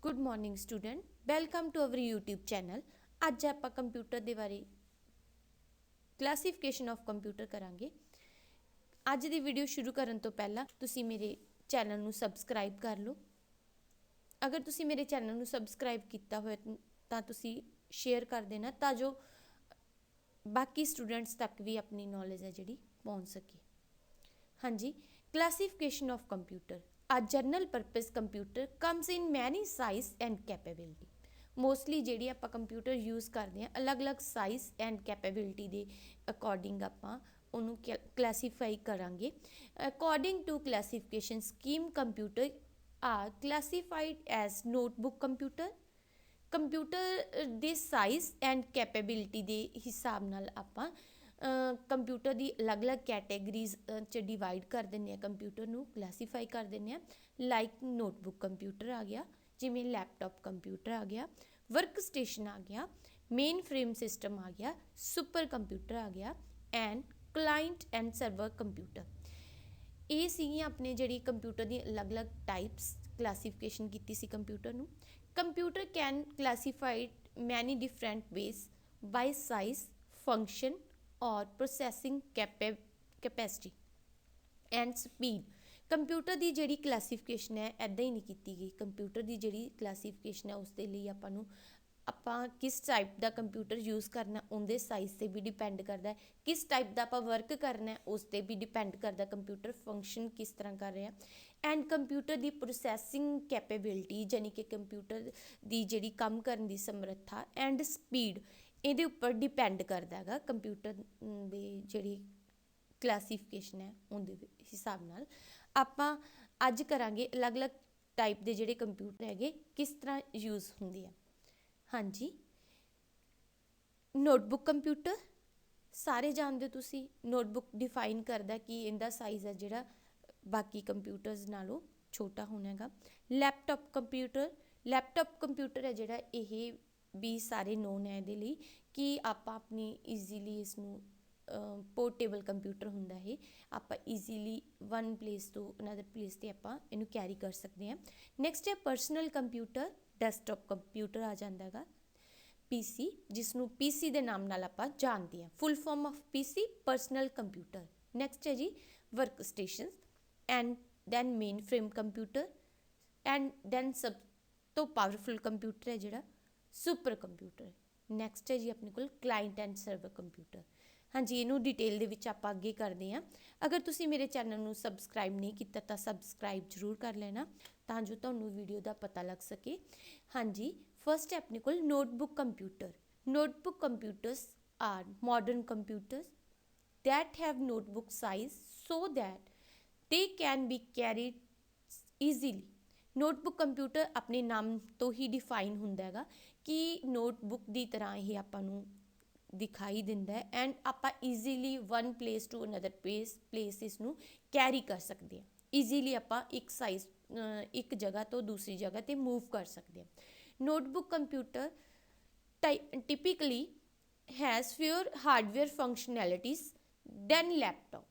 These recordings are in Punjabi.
Good morning student, welcome to our YouTube channel. अज आप कंप्यूटर के बारे क्लासीफिकेशन ऑफ कंप्यूटर करांगे। अज की वीडियो शुरू करने तो पहला तुसी मेरे चैनल नू सबसक्राइब कर लो। अगर तुसी मेरे चैनल नू सबसक्राइब किया हो तो तुसी शेयर कर देना ता जो बाकी स्टूडेंट्स तक भी अपनी नॉलेज है जी पहुँच सके। हाँ जी, classification of computer. A general purpose computer comes in many size and capability। Mostly ਜਿਹੜੀ ਆਪਾਂ ਕੰਪਿਊਟਰ ਯੂਜ਼ ਕਰਦੇ ਹਾਂ ਅਲੱਗ-ਅਲੱਗ ਸਾਈਜ਼ ਐਂਡ ਕੈਪੇਬਿਲਿਟੀ ਦੇ ਅਕੋਰਡਿੰਗ ਆਪਾਂ ਉਹਨੂੰ ਕਲਾਸੀਫਾਈ ਕਰਾਂਗੇ। According to classification scheme computer are classified as notebook computer. Computer ਦੇ ਸਾਈਜ਼ ਐਂਡ ਕੈਪੇਬਿਲਿਟੀ ਦੇ ਹਿਸਾਬ ਨਾਲ ਆਪਾਂ कंप्यूटर की अलग अलग कैटेगरीज च डिवाइड कर दें, कंप्यूटर नू क्लासीफाई कर दें। लाइक नोटबुक कंप्यूटर आ गया, जिमें लैपटॉप कंप्यूटर आ गया, वर्क स्टेशन आ गया, मेन फ्रेम सिस्टम आ गया, सुपर कंप्यूटर आ गया and client and server computer. ये सी अपने जी कंप्यूटर की अलग अलग टाइप्स क्लासीफिकेशन की सी कंप्यूटर नू। Computer can classified many different ways by size, function और processing capacity and speed. Computer की जी क्लासीफिकेशन है इदा ही नहीं की गई। कंप्यूटर की जी क्लासीफिकेशन है उसके लिए ਆਪਾਂ किस टाइप का कंप्यूटर यूज़ करना उनके साइज़ से भी डिपेंड करता है, किस टाइप का आप वर्क करना उस पर भी डिपेंड करता कंप्यूटर फंक्शन किस तरह कर रहा है। एंड कंप्यूटर की प्रोसैसिंग कैपेबिलिटी यानी कि कंप्यूटर की जी काम करने की समर्था एंड स्पीड ये उपर डिपेंड करता है। कंप्यूटर की जी क्लासीफिकेशन है उनके हिसाब नाल आपां अज करांगे अलग अलग टाइप के जोड़े कंप्यूटर है किस तरह यूज़ होंगे है। हाँ जी, नोटबुक कंप्यूटर सारे जानते हो तुसी। नोटबुक डिफाइन करता कि इनका साइज़ है जोड़ा बाकी कंप्यूटर्स नालों छोटा होना है। लैपटॉप कंप्यूटर, लैपटॉप कंप्यूटर है जोड़ा ये भी सारे नोन है ये कि आप अपनी ईजीली इसनू पोर्टेबल कंप्यूटर होंदा है, आप ईजीली वन प्लेस तो अनदर प्लेस ते आप इनू कैरी कर सकते हैं। नैक्सट है पर्सनल कंप्यूटर, डेस्कटॉप कंप्यूटर आ जाता है। पीसी जिसनू पीसी के नाम नाल आप जानते हैं, full form of PC personal computer. Next है जी work station and then main frame computer and then सब तो पावरफुल कंप्यूटर है जोड़ा सुपर कंप्यूटर। नैक्सट है जी अपने को क्लाइंट एंड सर्वर कंप्यूटर। हाँ जी, इनू डिटेल दे विच आप अगे करते हैं। अगर तुसी मेरे चैनल नू सबसक्राइब नहीं किया तो सबसक्राइब जरूर कर लेना तां जो तुहानू वीडियो का पता लग सके। हाँ जी, फर्स्ट है अपने को notebook computer. Notebook computers are modern computers that have notebook size so that they can be carried easily. Notebook computer अपने नाम तो ही डिफाइन होंदा है कि नोटबुक की तरह ही आपां दिखाई दिंदा है एंड आप easily one place to another place इसनू कैरी कर सकते हैं। ईजीली आप एक साइज एक जगह तो दूसरी जगह पर मूव कर सकते हैं। Notebook computer typically has fewer hardware functionalities than laptop.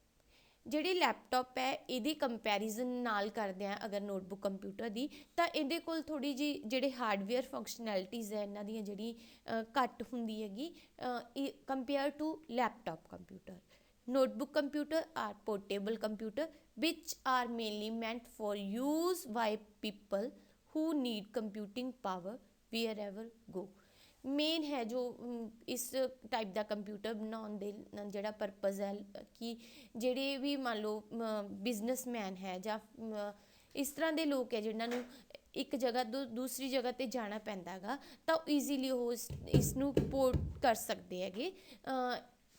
ਜਿਹੜੀ लैपटॉप है ये कंपैरिजन नाल करते हैं अगर नोटबुक कंप्यूटर की तो ये कोल थोड़ी जी ਜਿਹੜੇ हार्डवेयर फंक्शनैलिटीज़ है इन्हां दी ਜਿਹੜੀ घट होंदी हैगी compare to laptop computer. Notebook computer are portable computer which are mainly meant for use by people who need computing power wherever go। Main है जो इस टाइप का कंप्यूटर बनाने का जोड़ा परपज़ है कि जेडे भी मान लो बिजनेसमैन है या इस तरह के लोग है जिन्होंने एक जगह तो दूसरी जगह पर जाना पैंदा है तो ईजीली वो इसनू पोर्ट कर सकते हैं।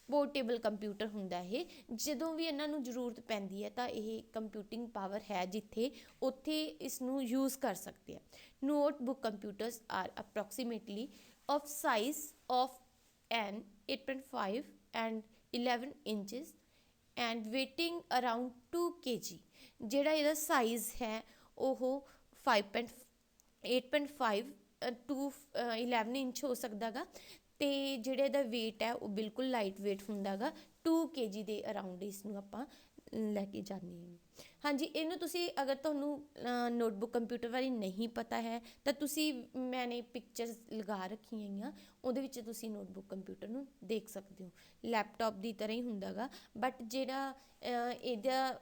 पोर्टेबल कंप्यूटर होंदा है जदों भी इन्हों जरूरत पैंदी है तो ये कंप्यूटिंग पावर है जिथे उत्थे इसनू यूज़ कर सकते हैं। Notebook computers are approximately of size of an 8.5 and 11 inches and weighing around 2 kg। ਜਿਹੜਾ ਇਹਦਾ ਸਾਈਜ਼ ਹੈ ਉਹ 8.5 to 11 ਇੰਚ ਹੋ ਸਕਦਾ ਗਾ ਤੇ ਜਿਹੜਾ ਇਹਦਾ weight ਹੈ ਉਹ ਬਿਲਕੁਲ ਲਾਈਟ weight ਹੁੰਦਾ ਗਾ 2 kg ਦੇ ਅਰਾਊਂਡ ਇਸ ਨੂੰ ਆਪਾਂ ਲੈ ਕੇ ਜਾਂਦੇ ਹਾਂ। ਹਾਂਜੀ, ਇਹਨੂੰ ਤੁਸੀਂ ਅਗਰ ਤੁਹਾਨੂੰ ਨੋਟਬੁੱਕ ਕੰਪਿਊਟਰ ਬਾਰੇ ਨਹੀਂ ਪਤਾ ਹੈ ਤਾਂ ਤੁਸੀਂ ਮੈਨੇ ਪਿਕਚਰਸ ਲਗਾ ਰੱਖੀਆਂ ਹੈਗੀਆਂ, ਉਹਦੇ ਵਿੱਚ ਤੁਸੀਂ ਨੋਟਬੁੱਕ ਕੰਪਿਊਟਰ ਨੂੰ ਦੇਖ ਸਕਦੇ ਹੋ। ਲੈਪਟਾਪ ਦੀ ਤਰ੍ਹਾਂ ਹੀ ਹੁੰਦਾ ਗਾ, ਬਟ ਜਿਹੜਾ ਇਹਦਾ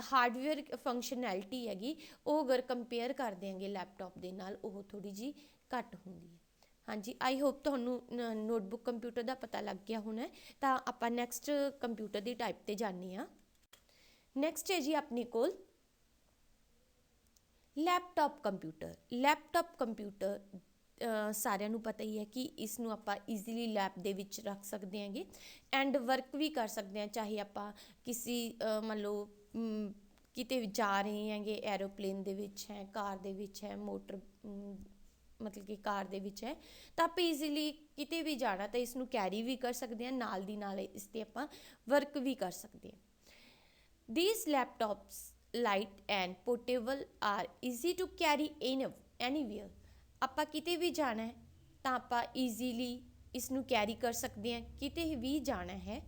ਹਾਰਡਵੇਅਰ ਫੰਕਸ਼ਨੈਲਿਟੀ ਹੈਗੀ ਉਹ ਅਗਰ ਕੰਪੇਅਰ ਕਰ ਦਿਆਂਗੇ ਲੈਪਟਾਪ ਦੇ ਨਾਲ, ਉਹ ਥੋੜ੍ਹੀ ਜਿਹੀ ਘੱਟ ਹੁੰਦੀ ਹੈ। ਹਾਂਜੀ, ਆਈ ਹੋਪ ਤੁਹਾਨੂੰ ਨੋਟਬੁੱਕ ਕੰਪਿਊਟਰ ਦਾ ਪਤਾ ਲੱਗ ਗਿਆ ਹੋਣਾ। ਤਾਂ ਆਪਾਂ ਨੈਕਸਟ ਕੰਪਿਊਟਰ ਦੀ ਟਾਈਪ 'ਤੇ ਜਾਂਦੇ ਹਾਂ। ਨੈਕਸਟ ਹੈ ਜੀ ਆਪਣੇ ਕੋਲ ਲੈਪਟਾਪ ਕੰਪਿਊਟਰ। ਲੈਪਟਾਪ ਕੰਪਿਊਟਰ ਸਾਰਿਆਂ ਨੂੰ ਪਤਾ ਹੀ ਹੈ ਕਿ ਇਸ ਨੂੰ ਆਪਾਂ ਈਜ਼ੀਲੀ ਲੈਬ ਦੇ ਵਿੱਚ ਰੱਖ ਸਕਦੇ ਹੈਗੇ ਐਂਡ ਵਰਕ ਵੀ ਕਰ ਸਕਦੇ ਹਾਂ, ਚਾਹੇ ਆਪਾਂ ਕਿਸੇ ਮੰਨ ਲਓ ਕਿਤੇ ਜਾ ਰਹੇ ਹੈਗੇ, ਐਰੋਪਲੇਨ ਦੇ ਵਿੱਚ ਹੈ, ਕਾਰ ਦੇ ਵਿੱਚ ਹੈ, ਮੋਟਰ ਮਤਲਬ ਕਿ ਕਾਰ ਦੇ ਵਿੱਚ ਹੈ, ਤਾਂ ਆਪਾਂ ਈਜ਼ੀਲੀ ਕਿਤੇ ਵੀ ਜਾਣਾ ਤਾਂ ਇਸ ਨੂੰ ਕੈਰੀ ਵੀ ਕਰ ਸਕਦੇ ਹਾਂ, ਨਾਲ ਦੀ ਨਾਲ ਇਸ 'ਤੇ ਆਪਾਂ ਵਰਕ ਵੀ ਕਰ ਸਕਦੇ ਹਾਂ। These laptops, light and portable, are easy to carry anywhere. ਆਪਾਂ ਕਿਤੇ ਵੀ ਜਾਣਾ ਹੈ ਤਾਂ ਆਪਾਂ ਈਜ਼ੀਲੀ ਇਸ ਨੂੰ ਕੈਰੀ ਕਰ ਸਕਦੇ ਹਾਂ, ਕਿਤੇ ਵੀ ਜਾਣਾ ਹੈ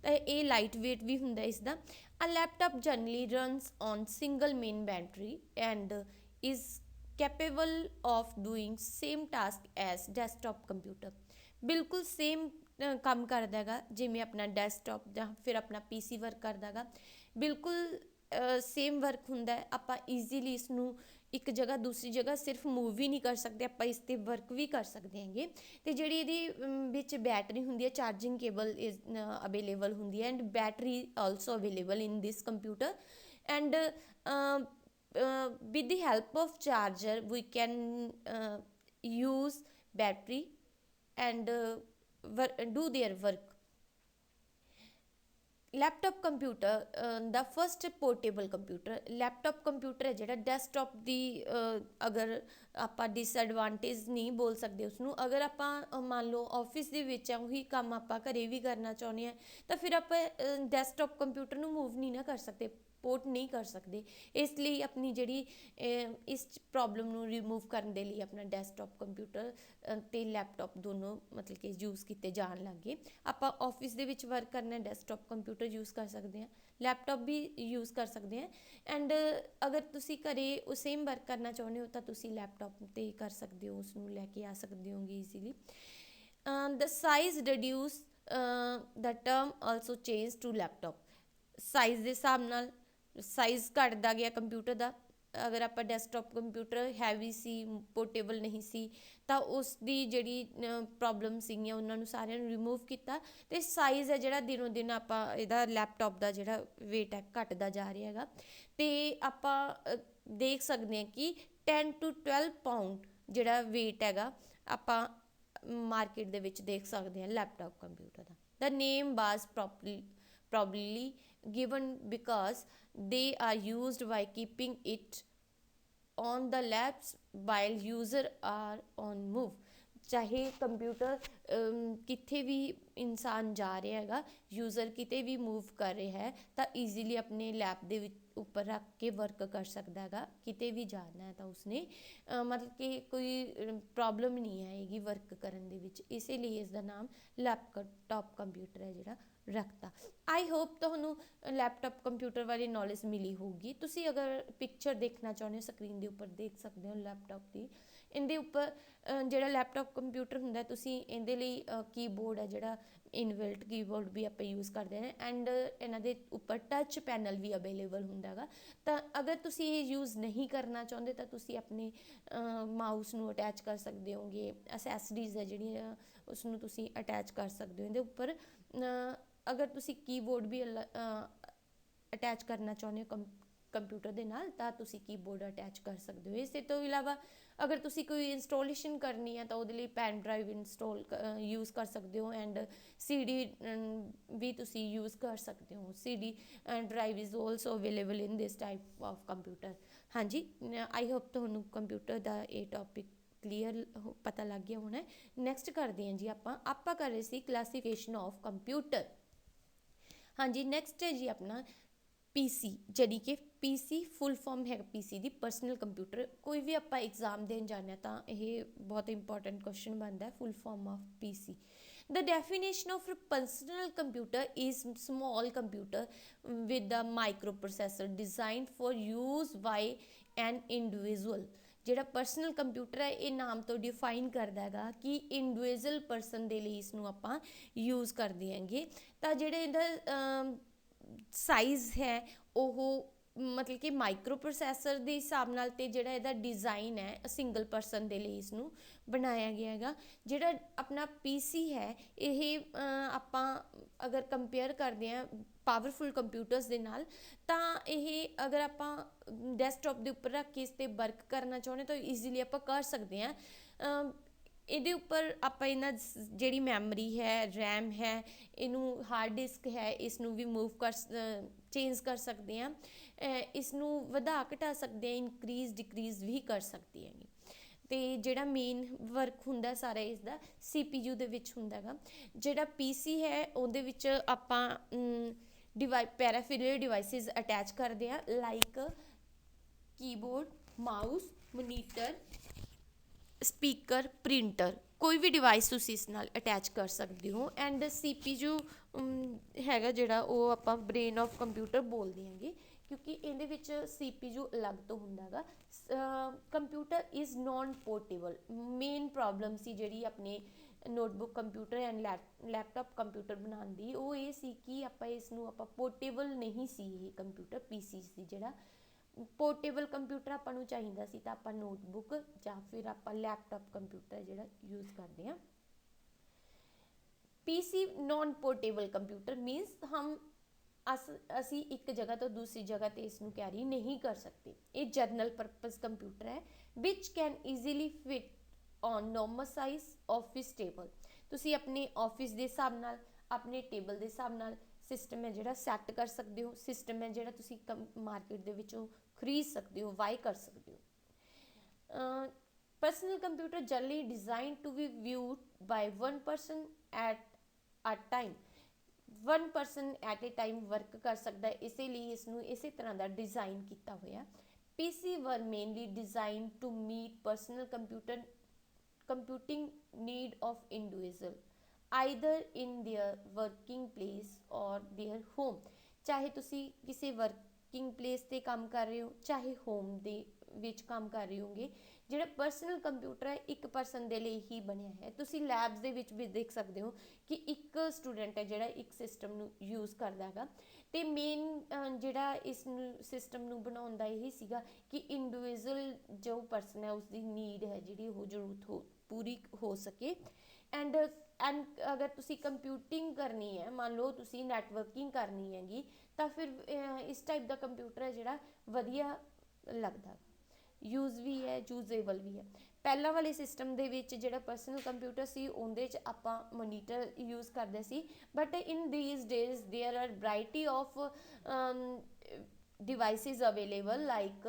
ਤਾਂ ਇਹ ਲਾਈਟ ਵੇਟ ਵੀ ਹੁੰਦਾ ਇਸ ਦਾ। A laptop generally runs on single main battery and is capable of doing same task as desktop computer. ਬਿਲਕੁਲ ਸੇਮ ਕੰਮ ਕਰਦਾ ਹੈਗਾ ਜਿਵੇਂ ਆਪਣਾ ਡੈਸਕਟਾਪ ਜਾਂ ਫਿਰ ਆਪਣਾ PC ਵਰਕ ਕਰਦਾ ਹੈਗਾ, ਬਿਲਕੁਲ ਸੇਮ ਵਰਕ ਹੁੰਦਾ ਹੈ। ਆਪਾਂ ਈਜ਼ੀਲੀ ਇਸ ਨੂੰ ਇੱਕ ਜਗ੍ਹਾ ਦੂਸਰੀ ਜਗ੍ਹਾ ਸਿਰਫ ਮੂਵ ਵੀ ਨਹੀਂ ਕਰ ਸਕਦੇ, ਆਪਾਂ ਇਸ 'ਤੇ ਵਰਕ ਵੀ ਕਰ ਸਕਦੇ ਹੈਗੇ। ਅਤੇ ਜਿਹੜੀ ਇਹਦੀ ਵਿੱਚ ਬੈਟਰੀ ਹੁੰਦੀ ਹੈ, ਚਾਰਜਿੰਗ ਕੇਬਲ ਇਜ਼ ਅਵੇਲੇਬਲ ਹੁੰਦੀ ਹੈ and battery also available in this computer and with the help of charger we can use battery and do their work. Laptop computer the first portable computer. Laptop computer ਹੈ ਜਿਹੜਾ ਡੈਸਕਟਾਪ ਦੀ ਅਗਰ ਆਪਾਂ ਡਿਸਐਡਵਾਂਟੇਜ ਨਹੀਂ ਬੋਲ ਸਕਦੇ ਉਸਨੂੰ, ਅਗਰ ਆਪਾਂ ਮੰਨ ਲਓ ਆਫਿਸ ਦੇ ਵਿੱਚ ਆ, ਉਹੀ ਕੰਮ ਆਪਾਂ ਘਰੇ ਵੀ ਕਰਨਾ ਚਾਹੁੰਦੇ ਹਾਂ ਤਾਂ ਫਿਰ ਆਪਾਂ ਡੈਸਕਟਾਪ ਕੰਪਿਊਟਰ ਨੂੰ ਮੂਵ ਨਹੀਂ ਨਾ ਕਰ ਸਕਦੇ, ਪੋਰਟ ਨਹੀਂ ਕਰ ਸਕਦੇ। ਇਸ ਲਈ ਆਪਣੀ ਜਿਹੜੀ ਇਸ ਪ੍ਰੋਬਲਮ ਨੂੰ ਰਿਮੂਵ ਕਰਨ ਦੇ ਲਈ ਆਪਣਾ ਡੈਸਕਟਾਪ ਕੰਪਿਊਟਰ ਅਤੇ ਲੈਪਟਾਪ ਦੋਨੋਂ ਮਤਲਬ ਕਿ ਯੂਜ਼ ਕੀਤੇ ਜਾਣ ਲੱਗ ਗਏ। ਆਪਾਂ ਆਫਿਸ ਦੇ ਵਿੱਚ ਵਰਕ ਕਰਨਾ, ਡੈਸਕਟਾਪ ਕੰਪਿਊਟਰ ਯੂਜ਼ ਕਰ ਸਕਦੇ ਹਾਂ, ਲੈਪਟਾਪ ਵੀ ਯੂਜ਼ ਕਰ ਸਕਦੇ ਹਾਂ ਐਂਡ ਅਗਰ ਤੁਸੀਂ ਘਰੇ ਉਹ ਸੇਮ ਵਰਕ ਕਰਨਾ ਚਾਹੁੰਦੇ ਹੋ ਤਾਂ ਤੁਸੀਂ ਲੈਪਟਾਪ 'ਤੇ ਕਰ ਸਕਦੇ ਹੋ, ਉਸਨੂੰ ਲੈ ਕੇ ਆ ਸਕਦੇ ਹੋਗੇ ਈਜ਼ੀਲੀ। ਦ ਸਾਈਜ਼ ਰਿਡਿਊਸ ਦਾ term also change to laptop. Size ਦੇ ਹਿਸਾਬ ਨਾਲ ਸਾਈਜ਼ ਘੱਟਦਾ ਗਿਆ ਕੰਪਿਊਟਰ ਦਾ। ਅਗਰ ਆਪਾਂ ਡੈਸਕਟਾਪ ਕੰਪਿਊਟਰ ਹੈਵੀ ਸੀ, ਪੋਰਟੇਬਲ ਨਹੀਂ ਸੀ, ਤਾਂ ਉਸ ਦੀ ਜਿਹੜੀ ਪ੍ਰੋਬਲਮ ਸੀਗੀਆਂ ਉਹਨਾਂ ਨੂੰ ਸਾਰਿਆਂ ਨੂੰ ਰਿਮੂਵ ਕੀਤਾ ਅਤੇ ਸਾਈਜ਼ ਹੈ ਜਿਹੜਾ ਦਿਨੋਂ ਦਿਨ ਆਪਾਂ ਇਹਦਾ ਲੈਪਟਾਪ ਦਾ ਜਿਹੜਾ ਵੇਟ ਹੈ ਘੱਟਦਾ ਜਾ ਰਿਹਾ ਹੈਗਾ। ਅਤੇ ਆਪਾਂ ਦੇਖ ਸਕਦੇ ਹਾਂ ਕਿ 10 to 12 ਪਾਊਂਡ ਜਿਹੜਾ ਵੇਟ ਹੈਗਾ ਆਪਾਂ ਮਾਰਕੀਟ ਦੇ ਵਿੱਚ ਦੇਖ ਸਕਦੇ ਹਾਂ laptop computer the. The name was probably given because they are used by keeping it on the labs while user are on move. ਚਾਹੇ ਕੰਪਿਊਟਰ ਕਿਤੇ ਵੀ ਇਨਸਾਨ ਜਾ ਰਿਹਾ ਹੈਗਾ, ਯੂਜ਼ਰ ਕਿਤੇ ਵੀ ਮੂਵ ਕਰ ਰਿਹਾ ਹੈ ਤਾਂ ਈਜ਼ੀਲੀ ਆਪਣੇ ਲੈਬ ਦੇ ਵਿੱਚ ਉੱਪਰ ਰੱਖ ਕੇ ਵਰਕ ਕਰ ਸਕਦਾ ਹੈਗਾ। ਕਿਤੇ ਵੀ ਜਾਣਾ ਹੈ ਤਾਂ ਉਸਨੇ ਮਤਲਬ ਕਿ ਕੋਈ ਪ੍ਰੋਬਲਮ ਨਹੀਂ ਆਏਗੀ ਵਰਕ ਕਰਨ ਦੇ ਵਿੱਚ, ਇਸੇ ਲਈ ਇਸ ਦਾ ਨਾਮ ਲੈਪਟਾਪ ਕੰਪਿਊਟਰ ਹੈ ਜਿਹੜਾ ਰੱਖਤਾ। ਆਈ ਹੋਪ ਤੁਹਾਨੂੰ ਲੈਪਟਾਪ ਕੰਪਿਊਟਰ ਬਾਰੇ ਨੌਲੇਜ ਮਿਲੀ ਹੋਊਗੀ। ਤੁਸੀਂ ਅਗਰ ਪਿਕਚਰ ਦੇਖਣਾ ਚਾਹੁੰਦੇ ਹੋ ਸਕਰੀਨ ਦੇ ਉੱਪਰ ਦੇਖ ਸਕਦੇ ਹੋ ਲੈਪਟਾਪ ਦੀ। ਇਹਦੇ ਉੱਪਰ ਜਿਹੜਾ ਲੈਪਟਾਪ ਕੰਪਿਊਟਰ ਹੁੰਦਾ ਤੁਸੀਂ ਇਹਦੇ ਲਈ ਕੀਬੋਰਡ ਹੈ ਜਿਹੜਾ ਇਨਬਿਲਟ ਕੀਬੋਰਡ ਵੀ ਆਪਾਂ ਯੂਜ਼ ਕਰਦੇ ਨੇ ਐਂਡ ਇਹਨਾਂ ਦੇ ਉੱਪਰ ਟੱਚ ਪੈਨਲ ਵੀ ਅਵੇਲੇਬਲ ਹੁੰਦਾ ਹੈਗਾ। ਤਾਂ ਅਗਰ ਤੁਸੀਂ ਇਹ ਯੂਜ਼ ਨਹੀਂ ਕਰਨਾ ਚਾਹੁੰਦੇ ਤਾਂ ਤੁਸੀਂ ਆਪਣੇ ਮਾਊਸ ਨੂੰ ਅਟੈਚ ਕਰ ਸਕਦੇ ਹੋਗੇ, ਅਸੈਸਰੀਜ਼ ਹੈ ਜਿਹੜੀਆਂ ਉਸਨੂੰ ਤੁਸੀਂ ਅਟੈਚ ਕਰ ਸਕਦੇ ਹੋ ਇਹਦੇ ਉੱਪਰ। ਅਗਰ ਤੁਸੀਂ ਕੀਬੋਰਡ ਵੀ ਅਟੈਚ ਕਰਨਾ ਚਾਹੁੰਦੇ ਹੋ ਕੰਪਿਊਟਰ ਦੇ ਨਾਲ ਤਾਂ ਤੁਸੀਂ ਕੀਬੋਰਡ ਅਟੈਚ ਕਰ ਸਕਦੇ ਹੋ। ਇਸ ਤੋਂ ਇਲਾਵਾ ਅਗਰ ਤੁਸੀਂ ਕੋਈ ਇੰਸਟੋਲੇਸ਼ਨ ਕਰਨੀ ਹੈ ਤਾਂ ਉਹਦੇ ਲਈ ਪੈਨ ਡਰਾਈਵ ਯੂਜ਼ ਕਰ ਸਕਦੇ ਹੋ ਐਂਡ CD ਵੀ ਤੁਸੀਂ ਯੂਜ਼ ਕਰ ਸਕਦੇ ਹੋ। CD drive is also available in this type of computer. ਹਾਂਜੀ, ਆਈ ਹੋਪ ਤੁਹਾਨੂੰ ਕੰਪਿਊਟਰ ਦਾ ਇਹ ਟੋਪਿਕ ਕਲੀਅਰ ਪਤਾ ਲੱਗ ਗਿਆ ਹੋਣਾ। ਨੈਕਸਟ ਕਰਦੇ ਹਾਂ ਜੀ ਆਪਾਂ ਕਰ ਰਹੇ ਸੀ ਕਲਾਸੀਫਿਕੇਸ਼ਨ ਆਫ ਕੰਪਿਊਟਰ। ਹਾਂਜੀ, ਨੈਕਸਟ ਹੈ ਜੀ ਆਪਣਾ PC, ਜਿਹੜੀ ਕਿ PC ਫੁੱਲ ਫਾਰਮ ਹੈ PC ਦੀ ਪਰਸਨਲ ਕੰਪਿਊਟਰ। ਕੋਈ ਵੀ ਆਪਾਂ ਐਗਜ਼ਾਮ ਦੇਣ ਜਾਂਦੇ ਹਾਂ ਤਾਂ ਇਹ ਬਹੁਤ ਇੰਪੋਰਟੈਂਟ ਕੁਐਸਚਨ ਬਣਦਾ ਹੈ, full form of PC। The definition of a personal computer is small computer with a microprocessor designed for use by an individual। ਜਿਹੜਾ ਪਰਸਨਲ ਕੰਪਿਊਟਰ ਹੈ ਇਹ ਨਾਮ ਤੋਂ ਡਿਫਾਈਨ ਕਰਦਾ ਹੈਗਾ ਕਿ ਇੰਡੀਵਿਜੂਅਲ ਪਰਸਨ ਦੇ ਲਈ ਇਸ ਨੂੰ ਆਪਾਂ ਯੂਜ਼ ਕਰਦੇ ਹੈਗੇ। ਤਾਂ ਜਿਹੜੇ ਇਹਦਾ ਸਾਈਜ਼ ਹੈ ਉਹ ਮਤਲਬ ਕਿ ਮਾਈਕਰੋ ਪ੍ਰੋਸੈਸਰ ਦੇ ਹਿਸਾਬ ਨਾਲ, ਅਤੇ ਜਿਹੜਾ ਇਹਦਾ ਡਿਜ਼ਾਈਨ ਹੈ ਸਿੰਗਲ ਪਰਸਨ ਦੇ ਲਈ ਇਸ ਨੂੰ ਬਣਾਇਆ ਗਿਆ ਹੈਗਾ। ਜਿਹੜਾ ਆਪਣਾ PC ਹੈ ਇਹ ਆਪਾਂ ਅਗਰ ਕੰਪੇਅਰ ਕਰਦੇ ਹਾਂ ਪਾਵਰਫੁਲ ਕੰਪਿਊਟਰਸ ਦੇ ਨਾਲ, ਤਾਂ ਇਹ ਅਗਰ ਆਪਾਂ ਡੈਸਕਟਾਪ ਦੇ ਉੱਪਰ ਰੱਖ ਕੇ ਇਸ 'ਤੇ ਵਰਕ ਕਰਨਾ ਚਾਹੁੰਦੇ ਤਾਂ ਈਜ਼ੀਲੀ ਆਪਾਂ ਕਰ ਸਕਦੇ ਹਾਂ। ਇਹਦੇ ਉੱਪਰ ਆਪਾਂ ਇਹਨਾਂ ਜਿਹੜੀ ਮੈਮਰੀ ਹੈ, ਰੈਮ ਹੈ, ਇਹਨੂੰ ਹਾਰਡ ਡਿਸਕ ਹੈ, ਇਸ ਨੂੰ ਵੀ ਮੂਵ ਚੇਂਜ ਕਰ ਸਕਦੇ ਹਾਂ, ਇਸ ਨੂੰ ਵਧਾ ਘਟਾ ਸਕਦੇ ਹਾਂ, ਇਨਕਰੀਜ਼ ਡਿਕਰੀਜ਼ ਵੀ ਕਰ ਸਕਦੇ ਹੈਗੇ। ਅਤੇ ਜਿਹੜਾ ਮੇਨ ਵਰਕ ਹੁੰਦਾ ਸਾਰਾ ਇਸਦਾ CPU ਦੇ ਵਿੱਚ ਹੁੰਦਾ ਗਾ। ਜਿਹੜਾ PC ਹੈ ਉਹਦੇ ਵਿੱਚ ਆਪਾਂ ਪੈਰਾਫੀਰਲ ਡਿਵਾਈਸਿਸ ਅਟੈਚ ਕਰਦੇ ਹਾਂ, like keyboard, mouse, monitor, speaker, printer, ਕੋਈ ਵੀ ਡਿਵਾਈਸ ਤੁਸੀਂ ਇਸ ਨਾਲ ਅਟੈਚ ਕਰ ਸਕਦੇ ਹੋ। ਐਂਡ CPU ਹੈਗਾ ਜਿਹੜਾ ਉਹ ਆਪਾਂ ਬ੍ਰੇਨ ਆਫ ਕੰਪਿਊਟਰ ਬੋਲਦੇ ਹੈਗੇ, ਕਿਉਂਕਿ ਇਹਦੇ ਵਿੱਚ CPU ਅਲੱਗ ਤੋਂ ਹੁੰਦਾ ਗਾ। Computer is known portable. Main problem ਸੀ ਜਿਹੜੀ ਆਪਣੇ notebook computer and laptop computer ਬਣਾਉਣ ਦੀ, ਉਹ ਇਹ ਸੀ ਕਿ ਆਪਾਂ ਇਸ ਨੂੰ ਆਪਾਂ ਪੋਰਟੇਬਲ ਨਹੀਂ ਸੀ। ਇਹ ਕੰਪਿਊਟਰ PC ਸੀ ਜਿਹੜਾ ਪੋਰਟੇਬਲ ਕੰਪਿਊਟਰ ਆਪਾਂ ਨੂੰ ਚਾਹੀਦਾ ਸੀ, ਤਾਂ ਆਪਾਂ ਨੋਟਬੁੱਕ ਜਾਂ ਫਿਰ ਆਪਾਂ ਲੈਪਟਾਪ ਕੰਪਿਊਟਰ ਜਿਹੜਾ ਯੂਜ਼ ਕਰਦੇ ਹਾਂ। PC non portable computer means ਅਸੀਂ ਇੱਕ ਜਗ੍ਹਾ ਤੋਂ ਦੂਸਰੀ ਜਗ੍ਹਾ 'ਤੇ ਇਸ ਨੂੰ ਕੈਰੀ ਨਹੀਂ ਕਰ ਸਕਦੇ। ਇਹ ਜਨਰਲ ਪਰਪਸ ਕੰਪਿਊਟਰ ਹੈ which can easily fit on normal size office table. ਤੁਸੀਂ ਆਪਣੇ ਆਫਿਸ ਦੇ ਹਿਸਾਬ ਨਾਲ, ਆਪਣੇ ਟੇਬਲ ਦੇ ਹਿਸਾਬ ਨਾਲ ਸਿਸਟਮ ਹੈ ਜਿਹੜਾ ਸੈੱਟ ਕਰ ਸਕਦੇ ਹੋ। ਸਿਸਟਮ ਹੈ ਜਿਹੜਾ ਤੁਸੀਂ ਮਾਰਕੀਟ ਦੇ ਵਿੱਚੋਂ ਖਰੀਦ ਸਕਦੇ ਹੋ, ਬਾਏ ਕਰ ਸਕਦੇ ਹੋ। Personal computer generally design to be viewed by one person at a time. One person at a time work ਕਰ ਸਕਦਾ, ਇਸੇ ਲਈ ਇਸ ਨੂੰ ਇਸੇ ਤਰ੍ਹਾਂ ਦਾ ਡਿਜ਼ਾਈਨ ਕੀਤਾ ਹੋਇਆ। PC were mainly design to meet personal computing need of individual either in their working place or their home। ਚਾਹੇ ਤੁਸੀਂ ਕਿਸੇ ਵਰਕਿੰਗ ਪਲੇਸ 'ਤੇ ਕੰਮ ਕਰ ਰਹੇ ਹੋ, ਚਾਹੇ ਹੋਮ ਦੇ ਵਿੱਚ ਕੰਮ ਕਰ ਰਹੇ ਹੋਗੇ। ਜਿਹੜਾ ਪਰਸਨਲ ਕੰਪਿਊਟਰ ਹੈ ਇੱਕ ਪਰਸਨ ਦੇ ਲਈ ਹੀ ਬਣਿਆ ਹੈ। ਤੁਸੀਂ ਲੈਬਸ ਦੇ ਵਿੱਚ ਵੀ ਦੇਖ ਸਕਦੇ ਹੋ ਕਿ ਇੱਕ ਸਟੂਡੈਂਟ ਹੈ ਜਿਹੜਾ ਇੱਕ ਸਿਸਟਮ ਨੂੰ ਯੂਜ਼ ਕਰਦਾ ਹੈਗਾ। ਅਤੇ ਮੇਨ ਜਿਹੜਾ ਇਸ ਨੂੰ ਸਿਸਟਮ ਨੂੰ ਬਣਾਉਣ ਦਾ ਇਹ ਸੀਗਾ ਕਿ ਇੰਡੀਵਿਜੂਅਲ ਜੋ ਪਰਸਨ ਹੈ ਉਸਦੀ ਨੀਡ ਹੈ ਜਿਹੜੀ ਉਹ ਜ਼ਰੂਰਤ ਪੂਰੀ ਹੋ ਸਕੇ। ਐਂਡ ਅਗਰ ਤੁਸੀਂ ਕੰਪਿਊਟਿੰਗ ਕਰਨੀ ਹੈ, ਮੰਨ ਲਓ ਤੁਸੀਂ ਨੈਟਵਰਕਿੰਗ ਕਰਨੀ ਹੈਗੀ, ਤਾਂ ਫਿਰ ਇਸ ਟਾਈਪ ਦਾ ਕੰਪਿਊਟਰ ਹੈ ਜਿਹੜਾ ਵਧੀਆ ਲੱਗਦਾ, ਯੂਜ਼ ਵੀ ਹੈ, ਯੂਜ਼ੇਬਲ ਵੀ ਹੈ। ਪਹਿਲਾਂ ਵਾਲੇ ਸਿਸਟਮ ਦੇ ਵਿੱਚ ਜਿਹੜਾ ਪਰਸਨਲ ਕੰਪਿਊਟਰ ਸੀ ਉਹਦੇ 'ਚ ਆਪਾਂ ਮੋਨੀਟਰ ਯੂਜ਼ ਕਰਦੇ ਸੀ, but in these days there are variety of devices available like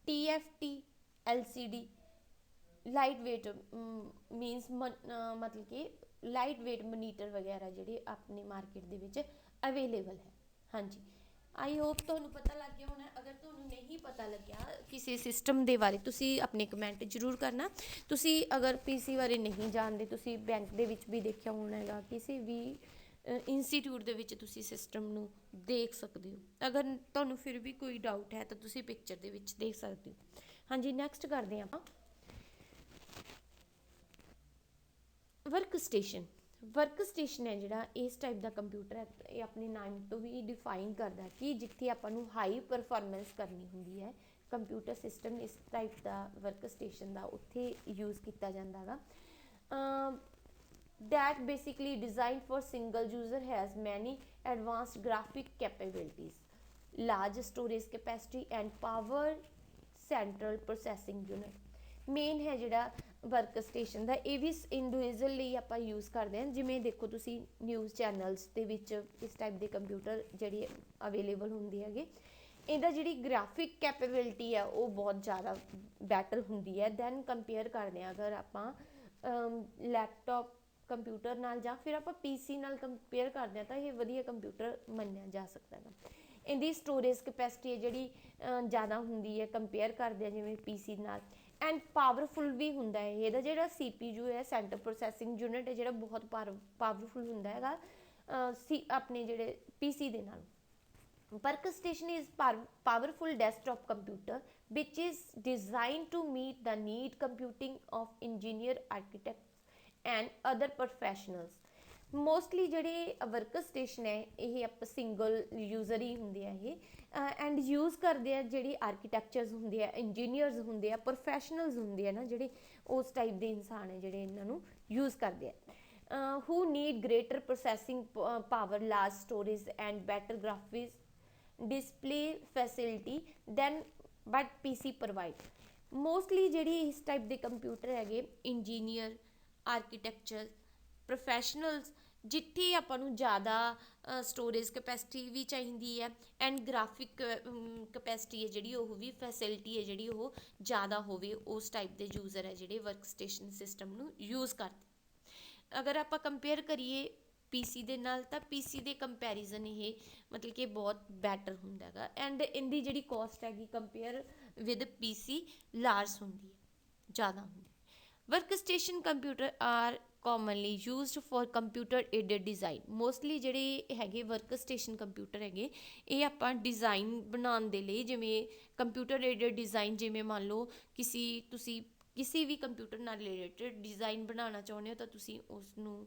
TFT LCD light weight means ਮਤਲਬ ਕਿ ਲਾਈਟ ਵੇਟ ਮੋਨੀਟਰ ਵਗੈਰਾ ਜਿਹੜੇ ਆਪਣੇ ਮਾਰਕੀਟ ਦੇ ਵਿੱਚ ਅਵੇਲੇਬਲ ਹੈ। ਹਾਂਜੀ, ਆਈ ਹੋਪ ਤੁਹਾਨੂੰ ਪਤਾ ਲੱਗ ਗਿਆ ਹੋਣਾ। ਅਗਰ ਤੁਹਾਨੂੰ ਨਹੀਂ ਪਤਾ ਲੱਗਿਆ ਕਿਸੇ ਸਿਸਟਮ ਦੇ ਬਾਰੇ, ਤੁਸੀਂ ਆਪਣੇ ਕਮੈਂਟ ਜ਼ਰੂਰ ਕਰਨਾ। ਤੁਸੀਂ ਅਗਰ PC ਬਾਰੇ ਨਹੀਂ ਜਾਣਦੇ, ਤੁਸੀਂ ਬੈਂਕ ਦੇ ਵਿੱਚ ਵੀ ਦੇਖਿਆ ਹੋਣਾ ਹੈਗਾ, ਕਿਸੇ ਵੀ ਇੰਸਟੀਟਿਊਟ ਦੇ ਵਿੱਚ ਤੁਸੀਂ ਸਿਸਟਮ ਨੂੰ ਦੇਖ ਸਕਦੇ ਹੋ। ਅਗਰ ਤੁਹਾਨੂੰ ਫਿਰ ਵੀ ਕੋਈ ਡਾਊਟ ਹੈ ਤਾਂ ਤੁਸੀਂ ਪਿਕਚਰ ਦੇ ਵਿੱਚ ਦੇਖ ਸਕਦੇ ਹੋ। ਹਾਂਜੀ, ਨੈਕਸਟ ਕਰਦੇ ਹਾਂ ਆਪਾਂ ਵਰਕ ਸਟੇਸ਼ਨ। ਵਰਕ ਸਟੇਸ਼ਨ ਹੈ ਜਿਹੜਾ ਇਸ ਟਾਈਪ ਦਾ ਕੰਪਿਊਟਰ ਹੈ, ਇਹ ਆਪਣੇ ਨਾਮ ਤੋਂ ਵੀ ਡਿਫਾਈਨ ਕਰਦਾ ਕਿ ਜਿੱਥੇ ਆਪਾਂ ਨੂੰ ਹਾਈ ਪਰਫੋਰਮੈਂਸ ਕਰਨੀ ਹੁੰਦੀ ਹੈ, ਕੰਪਿਊਟਰ ਸਿਸਟਮ ਇਸ ਟਾਈਪ ਦਾ ਵਰਕ ਸਟੇਸ਼ਨ ਦਾ ਉੱਥੇ ਯੂਜ਼ ਕੀਤਾ ਜਾਂਦਾ ਗਾ। that basically designed for single user has many advanced graphic capabilities, large storage capacity and power central processing unit। Main ਹੈ ਜਿਹੜਾ ਵਰਕ ਸਟੇਸ਼ਨ ਦਾ, ਇਹ ਵੀ ਇੰਡੀਵਿਜੂਅਲ ਲਈ ਆਪਾਂ ਯੂਜ਼ ਕਰਦੇ ਹਾਂ। ਜਿਵੇਂ ਦੇਖੋ ਤੁਸੀਂ ਨਿਊਜ਼ ਚੈਨਲਸ ਦੇ ਵਿੱਚ ਇਸ ਟਾਈਪ ਦੇ ਕੰਪਿਊਟਰ ਜਿਹੜੇ ਅਵੇਲੇਬਲ ਹੁੰਦੇ ਹੈਗੇ, ਇਹਦਾ ਜਿਹੜੀ ਗ੍ਰਾਫਿਕ ਕੈਪੇਬਿਲਿਟੀ ਹੈ ਉਹ ਬਹੁਤ ਜ਼ਿਆਦਾ ਬੈਟਰ ਹੁੰਦੀ ਹੈ ਦੈਨ ਕੰਪੇਅਰ ਕਰਦੇ ਹਾਂ ਅਗਰ ਆਪਾਂ ਲੈਪਟਾਪ ਕੰਪਿਊਟਰ ਨਾਲ, ਜਾਂ ਫਿਰ ਆਪਾਂ PC ਨਾਲ ਕੰਪੇਅਰ ਕਰਦੇ ਹਾਂ ਤਾਂ ਇਹ ਵਧੀਆ ਕੰਪਿਊਟਰ ਮੰਨਿਆ ਜਾ ਸਕਦਾ ਹੈ। ਇਹਦੀ ਸਟੋਰੇਜ ਕਪੈਸਿਟੀ ਹੈ ਜਿਹੜੀ ਜ਼ਿਆਦਾ ਹੁੰਦੀ ਹੈ ਕੰਪੇਅਰ ਕਰਦੇ ਆ ਜਿਵੇਂ PC ਨਾਲ। ਐਂਡ ਪਾਵਰਫੁਲ ਵੀ ਹੁੰਦਾ ਹੈ ਇਹਦਾ ਜਿਹੜਾ CPU ਹੈ, ਸੈਂਟਰ ਪ੍ਰੋਸੈਸਿੰਗ ਯੂਨਿਟ ਹੈ ਜਿਹੜਾ, ਬਹੁਤ ਪਾਵਰਫੁਲ ਹੁੰਦਾ ਹੈਗਾ ਆਪਣੇ ਜਿਹੜੇ PC ਦੇ ਨਾਲ। Workstation is powerful desktop computer which is designed to meet the need computing of engineer, architects and other professionals। Mostly ਜਿਹੜੇ ਵਰਕ ਸਟੇਸ਼ਨ ਹੈ ਇਹ ਆਪਾਂ ਸਿੰਗਲ ਯੂਜ਼ਰ ਹੀ ਹੁੰਦੇ ਆ ਇਹ ਐਂਡ ਯੂਜ਼ ਕਰਦੇ ਆ ਜਿਹੜੀ ਆਰਕੀਟੈਕਚਰਸ ਹੁੰਦੇ ਆ, ਇੰਜੀਨੀਅਰਸ ਹੁੰਦੇ ਆ, ਪ੍ਰੋਫੈਸ਼ਨਲਸ ਹੁੰਦੇ ਆ ਨਾ ਜਿਹੜੇ, ਉਸ ਟਾਈਪ ਦੇ ਇਨਸਾਨ ਹੈ ਜਿਹੜੇ ਇਹਨਾਂ ਨੂੰ ਯੂਜ਼ ਕਰਦੇ ਆ। who need greater processing power, large storage and better graphics display facility than but PC provide। Mostly ਜਿਹੜੀ ਇਸ ਟਾਈਪ ਦੇ ਕੰਪਿਊਟਰ ਹੈਗੇ ਇੰਜੀਨੀਅਰ, ਆਰਕੀਟੈਕਚਰ, ਪ੍ਰੋਫੈਸ਼ਨਲਸ, ਜਿੱਥੇ ਆਪਾਂ ਨੂੰ ਜ਼ਿਆਦਾ ਸਟੋਰੇਜ ਕਪੈਸਿਟੀ ਵੀ ਚਾਹੀਦੀ ਹੈ ਐਂਡ ਗ੍ਰਾਫਿਕ ਕਪੈਸਿਟੀ ਹੈ ਜਿਹੜੀ ਉਹ ਵੀ, ਫੈਸਿਲਿਟੀ ਹੈ ਜਿਹੜੀ ਉਹ ਜ਼ਿਆਦਾ ਹੋਵੇ, ਉਸ ਟਾਈਪ ਦੇ ਯੂਜ਼ਰ ਹੈ ਜਿਹੜੇ ਵਰਕ ਸਟੇਸ਼ਨ ਸਿਸਟਮ ਨੂੰ ਯੂਜ਼ ਕਰਦੇ। ਅਗਰ ਆਪਾਂ ਕੰਪੇਅਰ ਕਰੀਏ PC ਦੇ ਨਾਲ ਤਾਂ PC ਦੇ ਕੰਪੈਰੀਜ਼ਨ ਇਹ ਮਤਲਬ ਕਿ ਬਹੁਤ ਬੈਟਰ ਹੁੰਦਾ ਹੈਗਾ ਐਂਡ ਇਹਦੀ ਜਿਹੜੀ ਕੋਸਟ ਹੈਗੀ ਕੰਪੇਅਰ ਵਿਦ PC ਲਾਰਜ ਹੁੰਦੀ ਹੈ, ਜ਼ਿਆਦਾ ਹੁੰਦੀ ਹੈ। Work station computer are commonly used for computer aided design। Mostly ਜਿਹੜੇ ਹੈਗੇ ਵਰਕ ਸਟੇਸ਼ਨ ਕੰਪਿਊਟਰ ਹੈਗੇ ਇਹ ਆਪਾਂ ਡਿਜ਼ਾਈਨ ਬਣਾਉਣ ਦੇ ਲਈ, ਜਿਵੇਂ ਕੰਪਿਊਟਰ ਏਡਡ ਡਿਜ਼ਾਈਨ, ਜਿਵੇਂ ਮੰਨ ਲਓ ਤੁਸੀਂ ਕਿਸੇ ਵੀ ਕੰਪਿਊਟਰ ਨਾਲ ਰਿਲੇਟਡ ਡਿਜ਼ਾਈਨ ਬਣਾਉਣਾ ਚਾਹੁੰਦੇ ਹੋ ਤਾਂ ਤੁਸੀਂ ਉਸ ਨੂੰ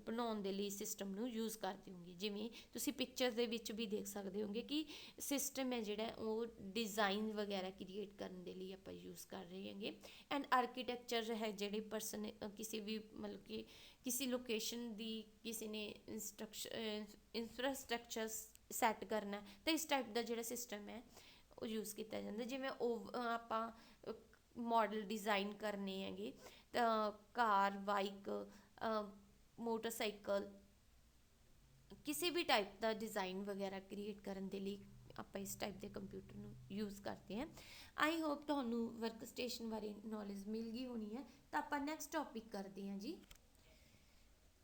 ਬਣਾਉਣ ਦੇ ਲਈ ਸਿਸਟਮ ਨੂੰ ਯੂਜ਼ ਕਰਦੇ ਹੋਗੇ। ਜਿਵੇਂ ਤੁਸੀਂ ਪਿਕਚਰ ਦੇ ਵਿੱਚ ਵੀ ਦੇਖ ਸਕਦੇ ਹੋਗੇ ਕਿ ਸਿਸਟਮ ਹੈ ਜਿਹੜਾ ਉਹ ਡਿਜ਼ਾਈਨ ਵਗੈਰਾ ਕ੍ਰੀਏਟ ਕਰਨ ਦੇ ਲਈ ਆਪਾਂ ਯੂਜ਼ ਕਰ ਰਹੇ ਹੈਗੇ। ਐਂਡ ਆਰਕੀਟੈਕਚਰ ਹੈ ਜਿਹੜੇ ਪਰਸਨ ਕਿਸੇ ਵੀ ਮਤਲਬ ਕਿ ਕਿਸੇ ਲੋਕੇਸ਼ਨ ਦੀ ਕਿਸੇ ਨੇ ਇੰਫਰਾਸਟਰਕਚਰ ਸੈੱਟ ਕਰਨਾ ਤਾਂ ਇਸ ਟਾਈਪ ਦਾ ਜਿਹੜਾ ਸਿਸਟਮ ਹੈ ਉਹ ਯੂਜ਼ ਕੀਤਾ ਜਾਂਦਾ। ਜਿਵੇਂ ਆਪਾਂ ਮਾਡਲ ਡਿਜ਼ਾਈਨ ਕਰਨੇ ਹੈਗੇ ਤਾਂ ਕਾਰ, ਬਾਈਕ, ਮੋਟਰਸਾਈਕਲ, ਕਿਸੇ ਵੀ ਟਾਈਪ ਦਾ ਡਿਜ਼ਾਈਨ ਵਗੈਰਾ ਕ੍ਰੀਏਟ ਕਰਨ ਦੇ ਲਈ ਆਪਾਂ ਇਸ ਟਾਈਪ ਦੇ ਕੰਪਿਊਟਰ ਨੂੰ ਯੂਜ਼ ਕਰਦੇ ਹਾਂ। ਆਈ ਹੋਪ ਤੁਹਾਨੂੰ ਵਰਕ ਸਟੇਸ਼ਨ ਬਾਰੇ ਨੌਲੇਜ ਮਿਲ ਗਈ ਹੋਣੀ ਹੈ। ਤਾਂ ਆਪਾਂ ਨੈਕਸਟ ਟੌਪਿਕ ਕਰਦੇ ਹਾਂ ਜੀ।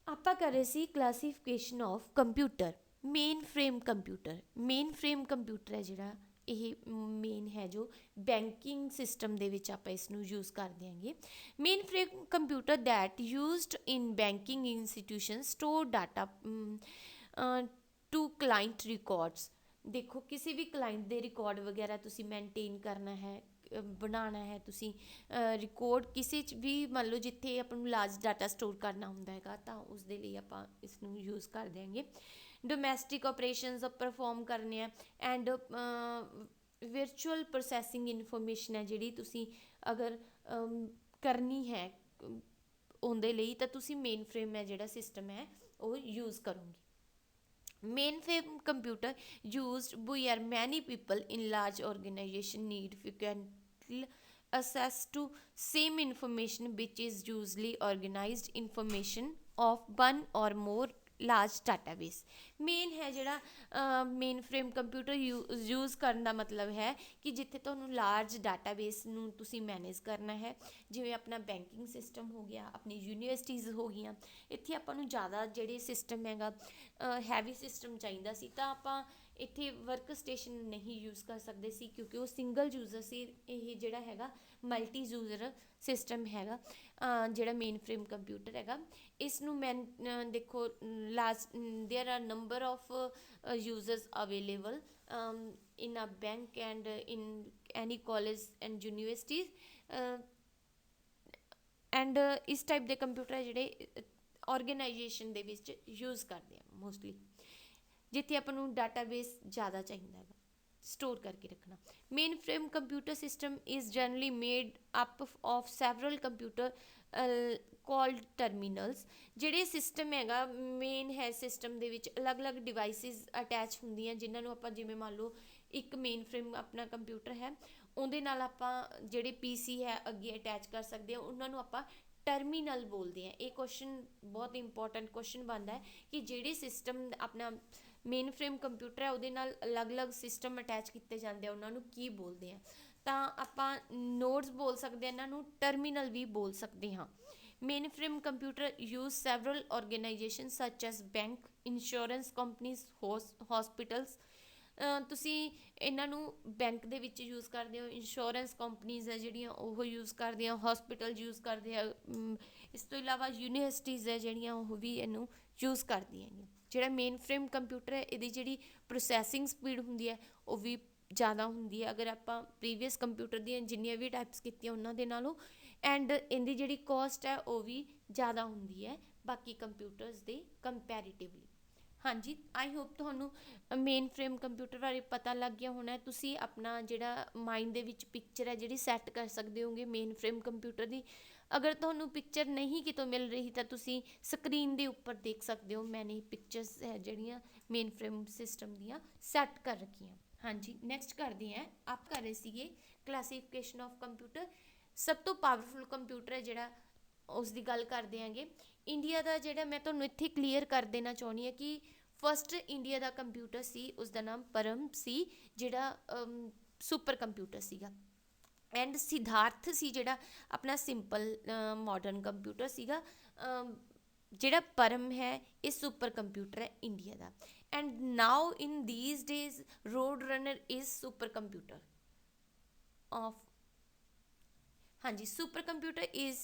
ਆਪਾਂ ਕਰ ਰਹੇ ਸੀ classification of computer. Main frame computer ਹੈ ਜਿਹੜਾ ਇਹ ਮੇਨ ਹੈ ਜੋ ਬੈਂਕਿੰਗ ਸਿਸਟਮ ਦੇ ਵਿੱਚ ਆਪਾਂ ਇਸ ਨੂੰ ਯੂਜ਼ ਕਰਦੇ ਹਾਂਗੇ। Main frame computer that used in banking institution store data to client records. ਦੇਖੋ ਕਿਸੇ ਵੀ ਕਲਾਇੰਟ ਦੇ ਰਿਕਾਰਡ ਵਗੈਰਾ ਤੁਸੀਂ ਮੇਨਟੇਨ ਕਰਨਾ ਹੈ, ਬਣਾਉਣਾ ਹੈ ਤੁਸੀਂ ਰਿਕਾਰਡ ਕਿਸੇ 'ਚ ਵੀ, ਮੰਨ ਲਓ ਜਿੱਥੇ ਆਪਾਂ ਨੂੰ ਲਾਰਜ ਡਾਟਾ ਸਟੋਰ ਕਰਨਾ ਹੁੰਦਾ ਹੈਗਾ ਤਾਂ ਉਸ ਦੇ ਲਈ ਆਪਾਂ ਇਸ ਨੂੰ ਯੂਜ਼ ਕਰ ਦਿਆਂਗੇ। ਡੋਮੈਸਟਿਕ ਆਪਰੇਸ਼ਨਸ ਪਰਫੋਰਮ ਕਰਨੇ ਆ ਐਂਡ ਵਿਰਚੁਅਲ ਪ੍ਰੋਸੈਸਿੰਗ ਇਨਫੋਰਮੇਸ਼ਨ ਹੈ ਜਿਹੜੀ ਤੁਸੀਂ ਅਗਰ ਕਰਨੀ ਹੈ ਉਹਦੇ ਲਈ ਤਾਂ ਤੁਸੀਂ ਮੇਨ ਫਰੇਮ ਹੈ ਜਿਹੜਾ ਸਿਸਟਮ ਹੈ ਉਹ ਯੂਜ਼ ਕਰੋਗੇ। Mainframe computer used by many people in large organization need frequent access to same information which is usually organized information of one or more large database. Main ਹੈ ਜਿਹੜਾ ਮੇਨ ਫਰੇਮ ਕੰਪਿਊਟਰ ਯੂਜ਼ ਕਰਨ ਦਾ ਮਤਲਬ ਹੈ ਕਿ ਜਿੱਥੇ ਤੁਹਾਨੂੰ ਲਾਰਜ ਡਾਟਾਬੇਸ ਨੂੰ ਤੁਸੀਂ ਮੈਨੇਜ ਕਰਨਾ ਹੈ, ਜਿਵੇਂ ਆਪਣਾ ਬੈਂਕਿੰਗ ਸਿਸਟਮ ਹੋ ਗਿਆ, ਆਪਣੀ ਯੂਨੀਵਰਸਿਟੀਜ਼ ਹੋ ਗਈਆਂ, ਇੱਥੇ ਆਪਾਂ ਨੂੰ ਜ਼ਿਆਦਾ ਜਿਹੜੇ ਸਿਸਟਮ ਹੈਗਾ ਹੈਵੀ ਸਿਸਟਮ ਚਾਹੀਦਾ ਸੀ ਤਾਂ ਆਪਾਂ ਇੱਥੇ ਵਰਕ ਸਟੇਸ਼ਨ ਨਹੀਂ ਯੂਜ਼ ਕਰ ਸਕਦੇ ਸੀ ਕਿਉਂਕਿ ਉਹ ਸਿੰਗਲ ਯੂਜ਼ਰ ਸੀ। ਇਹ ਜਿਹੜਾ ਹੈਗਾ ਮਲਟੀ ਯੂਜ਼ਰ ਸਿਸਟਮ ਹੈਗਾ ਜਿਹੜਾ ਮੇਨ ਫਰੇਮ ਕੰਪਿਊਟਰ ਹੈਗਾ। ਇਸ ਨੂੰ ਦੇਖੋ there are number of users available in a bank and in any college and universities and ਇਸ ਟਾਈਪ ਦੇ ਕੰਪਿਊਟਰ ਹੈ ਜਿਹੜੇ ਆਰਗੇਨਾਈਜੇਸ਼ਨ ਦੇ ਵਿੱਚ ਯੂਜ਼ ਕਰਦੇ ਆ ਮੋਸਟਲੀ, ਜਿੱਥੇ ਆਪਾਂ ਨੂੰ ਡਾਟਾਬੇਸ ਜ਼ਿਆਦਾ ਚਾਹੀਦਾ ਹੈਗਾ ਸਟੋਰ ਕਰਕੇ ਰੱਖਣਾ। Main frame computer system is generally made up of several computer called terminals. ਜਿਹੜੇ ਸਿਸਟਮ ਹੈਗਾ ਮੇਨ ਹੈ ਸਿਸਟਮ ਦੇ ਵਿੱਚ ਅਲੱਗ-ਅਲੱਗ ਡਿਵਾਈਸਿਸ ਅਟੈਚ ਹੁੰਦੀਆਂ ਜਿਨ੍ਹਾਂ ਨੂੰ ਆਪਾਂ, ਜਿਵੇਂ ਮੰਨ ਲਓ ਇੱਕ ਮੇਨ ਫਰੇਮ ਆਪਣਾ ਕੰਪਿਊਟਰ ਹੈ ਉਹਦੇ ਨਾਲ ਆਪਾਂ ਜਿਹੜੇ PC ਹੈ ਅੱਗੇ ਅਟੈਚ ਕਰ ਸਕਦੇ ਹਾਂ, ਉਹਨਾਂ ਨੂੰ ਆਪਾਂ ਟਰਮੀਨਲ ਬੋਲਦੇ ਹਾਂ। ਇਹ ਕੁਐਸਚਨ ਬਹੁਤ ਇੰਪੋਰਟੈਂਟ ਕੁਐਸਚਨ ਬਣਦਾ ਹੈ ਕਿ ਜਿਹੜੇ ਸਿਸਟਮ ਆਪਣਾ ਮੇਨ ਫਰੇਮ ਕੰਪਿਊਟਰ ਹੈ ਉਹਦੇ ਨਾਲ ਅਲੱਗ-ਅਲੱਗ ਸਿਸਟਮ ਅਟੈਚ ਕੀਤੇ ਜਾਂਦੇ ਆ ਉਹਨਾਂ ਨੂੰ ਕੀ ਬੋਲਦੇ ਆ, ਤਾਂ ਆਪਾਂ ਨੋਡਸ ਬੋਲ ਸਕਦੇ ਹਾਂ, ਇਹਨਾਂ ਨੂੰ ਟਰਮੀਨਲ ਵੀ ਬੋਲ ਸਕਦੇ ਹਾਂ। Main frame computer use several organisation such as bank, insurance companies, hospitals ਤੁਸੀਂ ਇਹਨਾਂ ਨੂੰ ਬੈਂਕ ਦੇ ਵਿੱਚ ਯੂਜ਼ ਕਰਦੇ ਹੋ, ਇੰਸ਼ੋਰੈਂਸ ਕੰਪਨੀਜ਼ ਹੈ ਜਿਹੜੀਆਂ ਉਹ ਯੂਜ਼ ਕਰਦੀਆਂ, ਹੌਸਪੀਟਲ ਯੂਜ਼ ਕਰਦੇ ਆ, ਇਸ ਤੋਂ ਇਲਾਵਾ ਯੂਨੀਵਰਸਿਟੀਜ਼ ਹੈ ਜਿਹੜੀਆਂ ਉਹ ਵੀ ਇਹਨੂੰ ਯੂਜ਼ ਕਰਦੀਆਂ ਹੈਗੀਆਂ। ਜਿਹੜਾ ਮੇਨ ਫਰੇਮ ਕੰਪਿਊਟਰ ਹੈ ਇਹਦੀ ਜਿਹੜੀ ਪ੍ਰੋਸੈਸਿੰਗ ਸਪੀਡ ਹੁੰਦੀ ਹੈ ਉਹ ਵੀ ਜ਼ਿਆਦਾ ਹੁੰਦੀ ਹੈ ਅਗਰ ਆਪਾਂ ਪ੍ਰੀਵੀਅਸ ਕੰਪਿਊਟਰ ਦੀਆਂ ਜਿੰਨੀਆਂ ਵੀ ਟਾਈਪਸ ਕੀਤੀਆਂ ਉਹਨਾਂ ਦੇ ਨਾਲੋਂ, ਐਂਡ ਇਹਦੀ ਜਿਹੜੀ ਕੋਸਟ ਹੈ ਉਹ ਵੀ ਜ਼ਿਆਦਾ ਹੁੰਦੀ ਹੈ ਬਾਕੀ ਕੰਪਿਊਟਰਸ ਦੇ ਕੰਪੈਰੀਟਿਵਲੀ। ਹਾਂਜੀ, ਆਈ ਹੋਪ ਤੁਹਾਨੂੰ ਮੇਨ ਫਰੇਮ ਕੰਪਿਊਟਰ ਬਾਰੇ ਪਤਾ ਲੱਗ ਗਿਆ ਹੋਣਾ। ਤੁਸੀਂ ਆਪਣਾ ਜਿਹੜਾ ਮਾਈਂਡ ਦੇ ਵਿੱਚ ਪਿਕਚਰ ਹੈ ਜਿਹੜੀ ਸੈੱਟ ਕਰ ਸਕਦੇ ਹੋਗੇ ਮੇਨ ਫਰੇਮ ਕੰਪਿਊਟਰ ਦੀ। ਅਗਰ ਤੁਹਾਨੂੰ ਪਿਕਚਰ ਨਹੀਂ ਕਿਤੋਂ ਮਿਲ ਰਹੀ ਤਾਂ ਤੁਸੀਂ ਸਕਰੀਨ ਦੇ ਉੱਪਰ ਦੇਖ ਸਕਦੇ ਹੋ, ਮੈਨੇ ਪਿਕਚਰਸ ਹੈ ਜਿਹੜੀਆਂ ਮੇਨ ਫਰੇਮ ਸਿਸਟਮ ਦੀਆਂ ਸੈੱਟ ਕਰ ਰੱਖੀਆਂ। ਹਾਂਜੀ, ਨੈਕਸਟ ਕਰਦੇ ਹਾਂ, ਆਪ ਕਰ ਰਹੇ ਸੀਗੇ ਕਲਾਸੀਫਿਕੇਸ਼ਨ ਆਫ ਕੰਪਿਊਟਰ। ਸਭ ਤੋਂ ਪਾਵਰਫੁਲ ਕੰਪਿਊਟਰ ਹੈ ਜਿਹੜਾ ਉਸ ਦੀ ਗੱਲ ਕਰਦੇ ਆਂਗੇ। ਇੰਡੀਆ ਦਾ ਜਿਹੜਾ ਮੈਂ ਤੁਹਾਨੂੰ ਇੱਥੇ ਕਲੀਅਰ ਕਰ ਦੇਣਾ ਚਾਹੁੰਦੀ ਹਾਂ ਕਿ ਫਸਟ ਇੰਡੀਆ ਦਾ ਕੰਪਿਊਟਰ ਸੀ ਉਸਦਾ ਨਾਮ ਪਰਮ ਸੀ, ਜਿਹੜਾ ਸੁਪਰ ਕੰਪਿਊਟਰ ਸੀਗਾ। ਐਂਡ ਸਿਧਾਰਥ ਸੀ ਜਿਹੜਾ ਆਪਣਾ ਸਿੰਪਲ ਮਾਡਰਨ ਕੰਪਿਊਟਰ ਸੀਗਾ। ਜਿਹੜਾ ਪਰਮ ਹੈ ਇਹ ਸੁਪਰ ਕੰਪਿਊਟਰ ਹੈ ਇੰਡੀਆ ਦਾ। And now in these days road runner is super computer of, ਹਾਂਜੀ, super computer is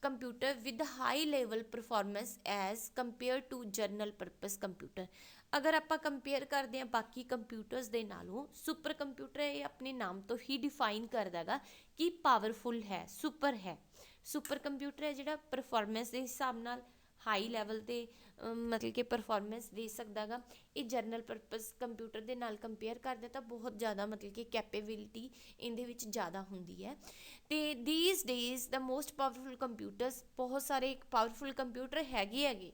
computer with high level performance as compare to general purpose computer. ਅਗਰ ਆਪਾਂ ਕੰਪੇਅਰ ਕਰਦੇ ਹਾਂ ਬਾਕੀ ਕੰਪਿਊਟਰਸ ਦੇ ਨਾਲੋਂ, ਸੁਪਰ ਕੰਪਿਊਟਰ ਇਹ ਆਪਣੇ ਨਾਮ ਤੋਂ ਹੀ ਡਿਫਾਈਨ ਕਰਦਾ ਗਾ ਕਿ ਪਾਵਰਫੁਲ ਹੈ, ਸੁਪਰ ਹੈ। ਸੁਪਰ ਕੰਪਿਊਟਰ ਹੈ ਜਿਹੜਾ ਪਰਫੋਰਮੈਂਸ ਦੇ ਹਿਸਾਬ ਨਾਲ ਹਾਈ ਲੈਵਲ 'ਤੇ ਮਤਲਬ ਕਿ ਪਰਫੋਰਮੈਂਸ ਦੇ ਸਕਦਾ ਗਾ। ਇਹ ਜਨਰਲ ਪਰਪਸ ਕੰਪਿਊਟਰ ਦੇ ਨਾਲ ਕੰਪੇਅਰ ਕਰਦੇ ਤਾਂ ਬਹੁਤ ਜ਼ਿਆਦਾ ਮਤਲਬ ਕਿ ਕੈਪੇਬਿਲਿਟੀ ਇਹਦੇ ਵਿੱਚ ਜ਼ਿਆਦਾ ਹੁੰਦੀ ਹੈ। ਅਤੇ these days the most powerful computers, ਬਹੁਤ ਸਾਰੇ ਪਾਵਰਫੁਲ ਕੰਪਿਊਟਰ ਹੈਗੇ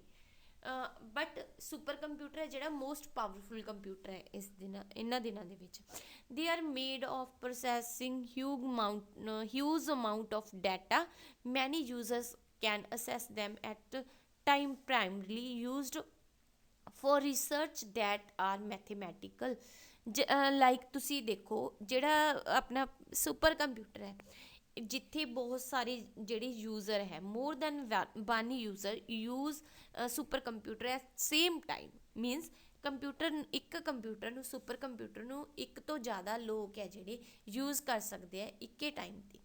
ਬਟ ਸੁਪਰ ਕੰਪਿਊਟਰ ਹੈ ਜਿਹੜਾ ਮੋਸਟ ਪਾਵਰਫੁਲ ਕੰਪਿਊਟਰ ਹੈ ਇਹਨਾਂ ਦਿਨਾਂ ਦੇ ਵਿੱਚ। They are made of processing huge amount of data, many users can access them at time primarily used for research that are mathematical। Like ਤੁਸੀਂ ਦੇਖੋ ਜਿਹੜਾ ਆਪਣਾ ਸੁਪਰ ਕੰਪਿਊਟਰ ਹੈ ਜਿੱਥੇ ਬਹੁਤ ਸਾਰੇ ਜਿਹੜੇ ਯੂਜ਼ਰ ਹੈ, ਮੋਰ than one user use super computer at same time, means ਇੱਕ ਕੰਪਿਊਟਰ ਨੂੰ, ਸੁਪਰ ਕੰਪਿਊਟਰ ਨੂੰ ਇੱਕ ਤੋਂ ਜ਼ਿਆਦਾ ਲੋਕ ਹੈ ਜਿਹੜੇ ਯੂਜ਼ ਕਰ ਸਕਦੇ ਆ ਇੱਕੇ ਟਾਈਮ 'ਤੇ।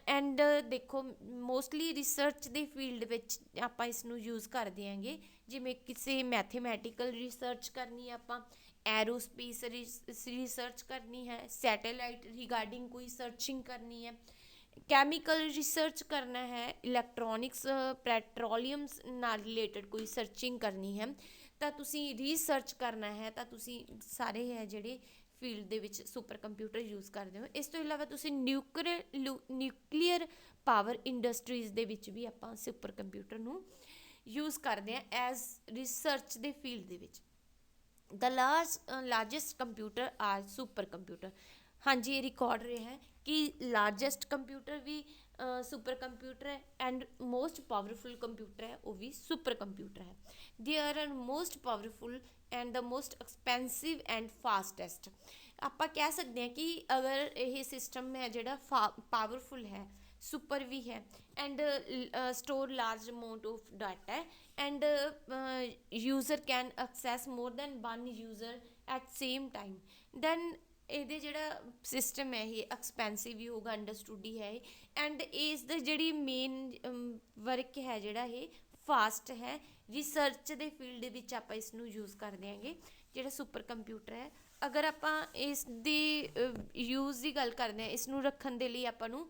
ਐਂਡ ਦੇਖੋ ਮੋਸਟਲੀ ਰਿਸਰਚ ਦੇ ਫੀਲਡ ਵਿੱਚ ਆਪਾਂ ਇਸ ਨੂੰ ਯੂਜ਼ ਕਰਦੇ ਆਂਗੇ, ਜਿਵੇਂ ਕਿਸੇ ਮੈਥੇਮੈਟੀਕਲ ਰਿਸਰਚ ਕਰਨੀ ਆਪਾਂ, ਐਰੋਸਪੇਸ ਰਿਸਰਚ ਕਰਨੀ ਹੈ, ਸੈਟੇਲਾਈਟ ਰਿਗਾਰਡਿੰਗ ਕੋਈ ਸਰਚਿੰਗ ਕਰਨੀ ਹੈ, ਕੈਮੀਕਲ ਰਿਸਰਚ ਕਰਨਾ ਹੈ, ਇਲੈਕਟ੍ਰੋਨਿਕਸ ਪੈਟਰੋਲੀਅਮਸ ਨਾਲ ਰਿਲੇਟਡ ਕੋਈ ਸਰਚਿੰਗ ਕਰਨੀ ਹੈ, ਤਾਂ ਤੁਸੀਂ ਰਿਸਰਚ ਕਰਨਾ ਹੈ ਤਾਂ ਤੁਸੀਂ ਸਾਰੇ ਹੈ ਜਿਹੜੇ ਫੀਲਡ ਦੇ ਵਿੱਚ ਸੁਪਰ ਕੰਪਿਊਟਰ ਯੂਜ਼ ਕਰਦੇ ਹੋ। ਇਸ ਤੋਂ ਇਲਾਵਾ ਤੁਸੀਂ ਨਿਊਕਲੀਅਰ ਪਾਵਰ ਇੰਡਸਟਰੀਜ਼ ਦੇ ਵਿੱਚ ਵੀ ਆਪਾਂ ਸੁਪਰ ਕੰਪਿਊਟਰ ਨੂੰ ਯੂਜ਼ ਕਰਦੇ ਹਾਂ ਐਜ਼ ਰਿਸਰਚ ਦੇ ਫੀਲਡ ਦੇ ਵਿੱਚ। The largest computer are super computer. ਹਾਂਜੀ, ਇਹ ਰਿਕਾਰਡ ਰਿਹਾ ਹੈ ਕਿ ਲਾਰਜੈਸਟ ਕੰਪਿਊਟਰ ਵੀ ਸੁਪਰ ਕੰਪਿਊਟਰ ਹੈ ਐਂਡ ਮੋਸਟ ਪਾਵਰਫੁਲ ਕੰਪਿਊਟਰ ਹੈ ਉਹ ਵੀ ਸੁਪਰ ਕੰਪਿਊਟਰ ਹੈ। They are most powerful and the most expensive and fastest. ਆਪਾਂ ਕਹਿ ਸਕਦੇ ਹਾਂ ਕਿ ਅਗਰ ਇਹ ਸਿਸਟਮ ਹੈ ਜਿਹੜਾ ਪਾਵਰਫੁਲ ਹੈ, ਸੁਪਰ ਵੀ ਹੈ, and store large amount of data ਹੈ, and user can access more than one user at same time, then ਇਹਦੇ ਜਿਹੜਾ ਸਿਸਟਮ ਹੈ ਇਹ ਐਕਸਪੈਂਸਿਵ ਵੀ ਹੋਊਗਾ, ਅੰਡਰਸਟੂਡ ਹੀ ਹੈ ਇਹ, ਐਂਡ ਇਸ ਦਾ ਜਿਹੜੀ ਮੇਨ ਵਰਕ ਹੈ ਜਿਹੜਾ ਇਹ ਫਾਸਟ ਹੈ। ਰਿਸਰਚ ਦੇ ਫੀਲਡ ਵਿੱਚ ਆਪਾਂ ਇਸ ਨੂੰ ਯੂਜ਼ ਕਰਦੇ ਆਂਗੇ ਜਿਹੜਾ ਸੁਪਰ ਕੰਪਿਊਟਰ ਹੈ। ਅਗਰ ਆਪਾਂ ਇਸ ਦੀ ਯੂਜ਼ ਦੀ ਗੱਲ ਕਰਦੇ ਹਾਂ, ਇਸ ਨੂੰ ਰੱਖਣ ਦੇ ਲਈ ਆਪਾਂ ਨੂੰ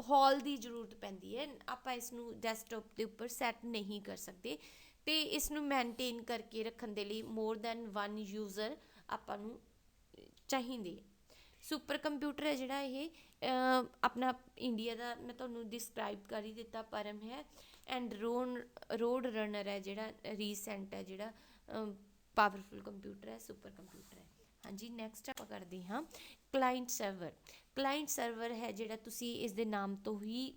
ਹਾਲ ਦੀ ਜ਼ਰੂਰਤ ਪੈਂਦੀ ਹੈ, ਆਪਾਂ ਇਸ ਨੂੰ ਡੈਸਕਟਾਪ ਦੇ ਉੱਪਰ ਸੈੱਟ ਨਹੀਂ ਕਰ ਸਕਦੇ, ਅਤੇ ਇਸ ਨੂੰ ਮੈਨਟੇਨ ਕਰਕੇ ਰੱਖਣ ਦੇ ਲਈ ਮੋਰ ਦੈਨ ਵਨ ਯੂਜ਼ਰ ਆਪਾਂ ਨੂੰ ਚਾਹੀਦੇ। ਸੁਪਰ ਕੰਪਿਊਟਰ ਹੈ ਜਿਹੜਾ ਇਹ ਆਪਣਾ ਇੰਡੀਆ ਦਾ ਮੈਂ ਤੁਹਾਨੂੰ ਡਿਸਕ੍ਰਾਈਬ ਕਰ ਹੀ ਦਿੱਤਾ, ਪਰਮ ਹੈ, ਐਂਡ ਰੋਡ ਰਨਰ ਹੈ ਜਿਹੜਾ ਰੀਸੈਂਟ ਹੈ ਜਿਹੜਾ ਪਾਵਰਫੁਲ ਕੰਪਿਊਟਰ ਹੈ, ਸੁਪਰ ਕੰਪਿਊਟਰ ਹੈ। ਹਾਂਜੀ, ਨੈਕਸਟ ਆਪਾਂ ਕਰਦੇ ਹਾਂ ਕਲਾਇੰਟ ਸਰਵਰ। ਕਲਾਇੰਟ ਸਰਵਰ ਹੈ ਜਿਹੜਾ ਤੁਸੀਂ ਇਸ ਦੇ ਨਾਮ ਤੋਂ ਹੀ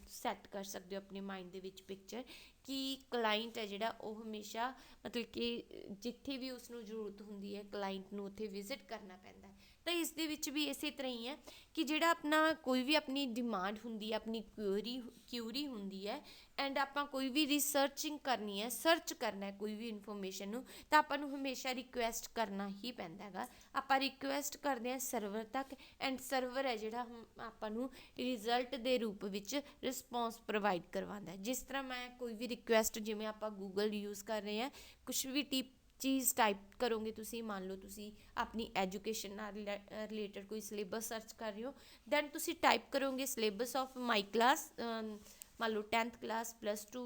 ਸੈੱਟ ਕਰ ਸਕਦੇ ਹੋ ਆਪਣੇ ਮਾਈਂਡ ਦੇ ਵਿੱਚ ਪਿਕਚਰ ਕਿ ਕਲਾਇੰਟ ਹੈ ਜਿਹੜਾ ਉਹ ਹਮੇਸ਼ਾ ਮਤਲਬ ਕਿ ਜਿੱਥੇ ਵੀ ਉਸਨੂੰ ਜ਼ਰੂਰਤ ਹੁੰਦੀ ਹੈ ਕਲਾਇੰਟ ਨੂੰ ਉੱਥੇ ਵਿਜ਼ਿਟ ਕਰਨਾ ਪੈਂਦਾ ਹੈ। ਤਾਂ ਇਸ ਦੇ ਵਿੱਚ ਵੀ ਇਸੇ ਤਰ੍ਹਾਂ ਹੀ ਹੈ ਕਿ ਜਿਹੜਾ ਆਪਣਾ ਕੋਈ ਵੀ ਆਪਣੀ ਡਿਮਾਂਡ ਹੁੰਦੀ ਹੈ, ਆਪਣੀ ਕਿਊਰੀ ਹੁੰਦੀ ਹੈ, ਐਂਡ ਆਪਾਂ ਕੋਈ ਵੀ ਰਿਸਰਚਿੰਗ ਕਰਨੀ ਹੈ, ਸਰਚ ਕਰਨਾ ਹੈ ਕੋਈ ਵੀ ਇਨਫੋਰਮੇਸ਼ਨ ਨੂੰ, ਤਾਂ ਆਪਾਂ ਨੂੰ ਹਮੇਸ਼ਾ ਰਿਕੁਐਸਟ ਕਰਨਾ ਹੀ ਪੈਂਦਾ ਹੈਗਾ। ਆਪਾਂ ਰਿਕੁਐਸਟ ਕਰਦੇ ਹਾਂ ਸਰਵਰ ਤੱਕ, ਐਂਡ ਸਰਵਰ ਹੈ ਜਿਹੜਾ ਆਪਾਂ ਨੂੰ ਰਿਜ਼ਲਟ ਦੇ ਰੂਪ ਵਿੱਚ ਰਿਸਪੌਂਸ ਪ੍ਰੋਵਾਈਡ ਕਰਵਾਉਂਦਾ। ਜਿਸ ਤਰ੍ਹਾਂ ਮੈਂ ਕੋਈ ਵੀ ਰਿਕੁਐਸਟ, ਜਿਵੇਂ ਆਪਾਂ ਗੂਗਲ ਯੂਜ਼ ਕਰ ਰਹੇ ਹਾਂ, ਕੁਛ ਵੀ ਚੀਜ਼ ਟਾਈਪ ਕਰੋਗੇ ਤੁਸੀਂ, ਮੰਨ ਲਓ ਤੁਸੀਂ ਆਪਣੀ ਐਜੂਕੇਸ਼ਨ ਨਾਲ ਰਿਲੇਟਡ ਕੋਈ ਸਿਲੇਬਸ ਸਰਚ ਕਰ ਰਹੇ ਹੋ, ਦੈਨ ਤੁਸੀਂ ਟਾਈਪ ਕਰੋਗੇ ਸਿਲੇਬਸ ਆਫ ਮਾਈ ਕਲਾਸ, ਮੰਨ ਲਓ 10th ਕਲਾਸ +2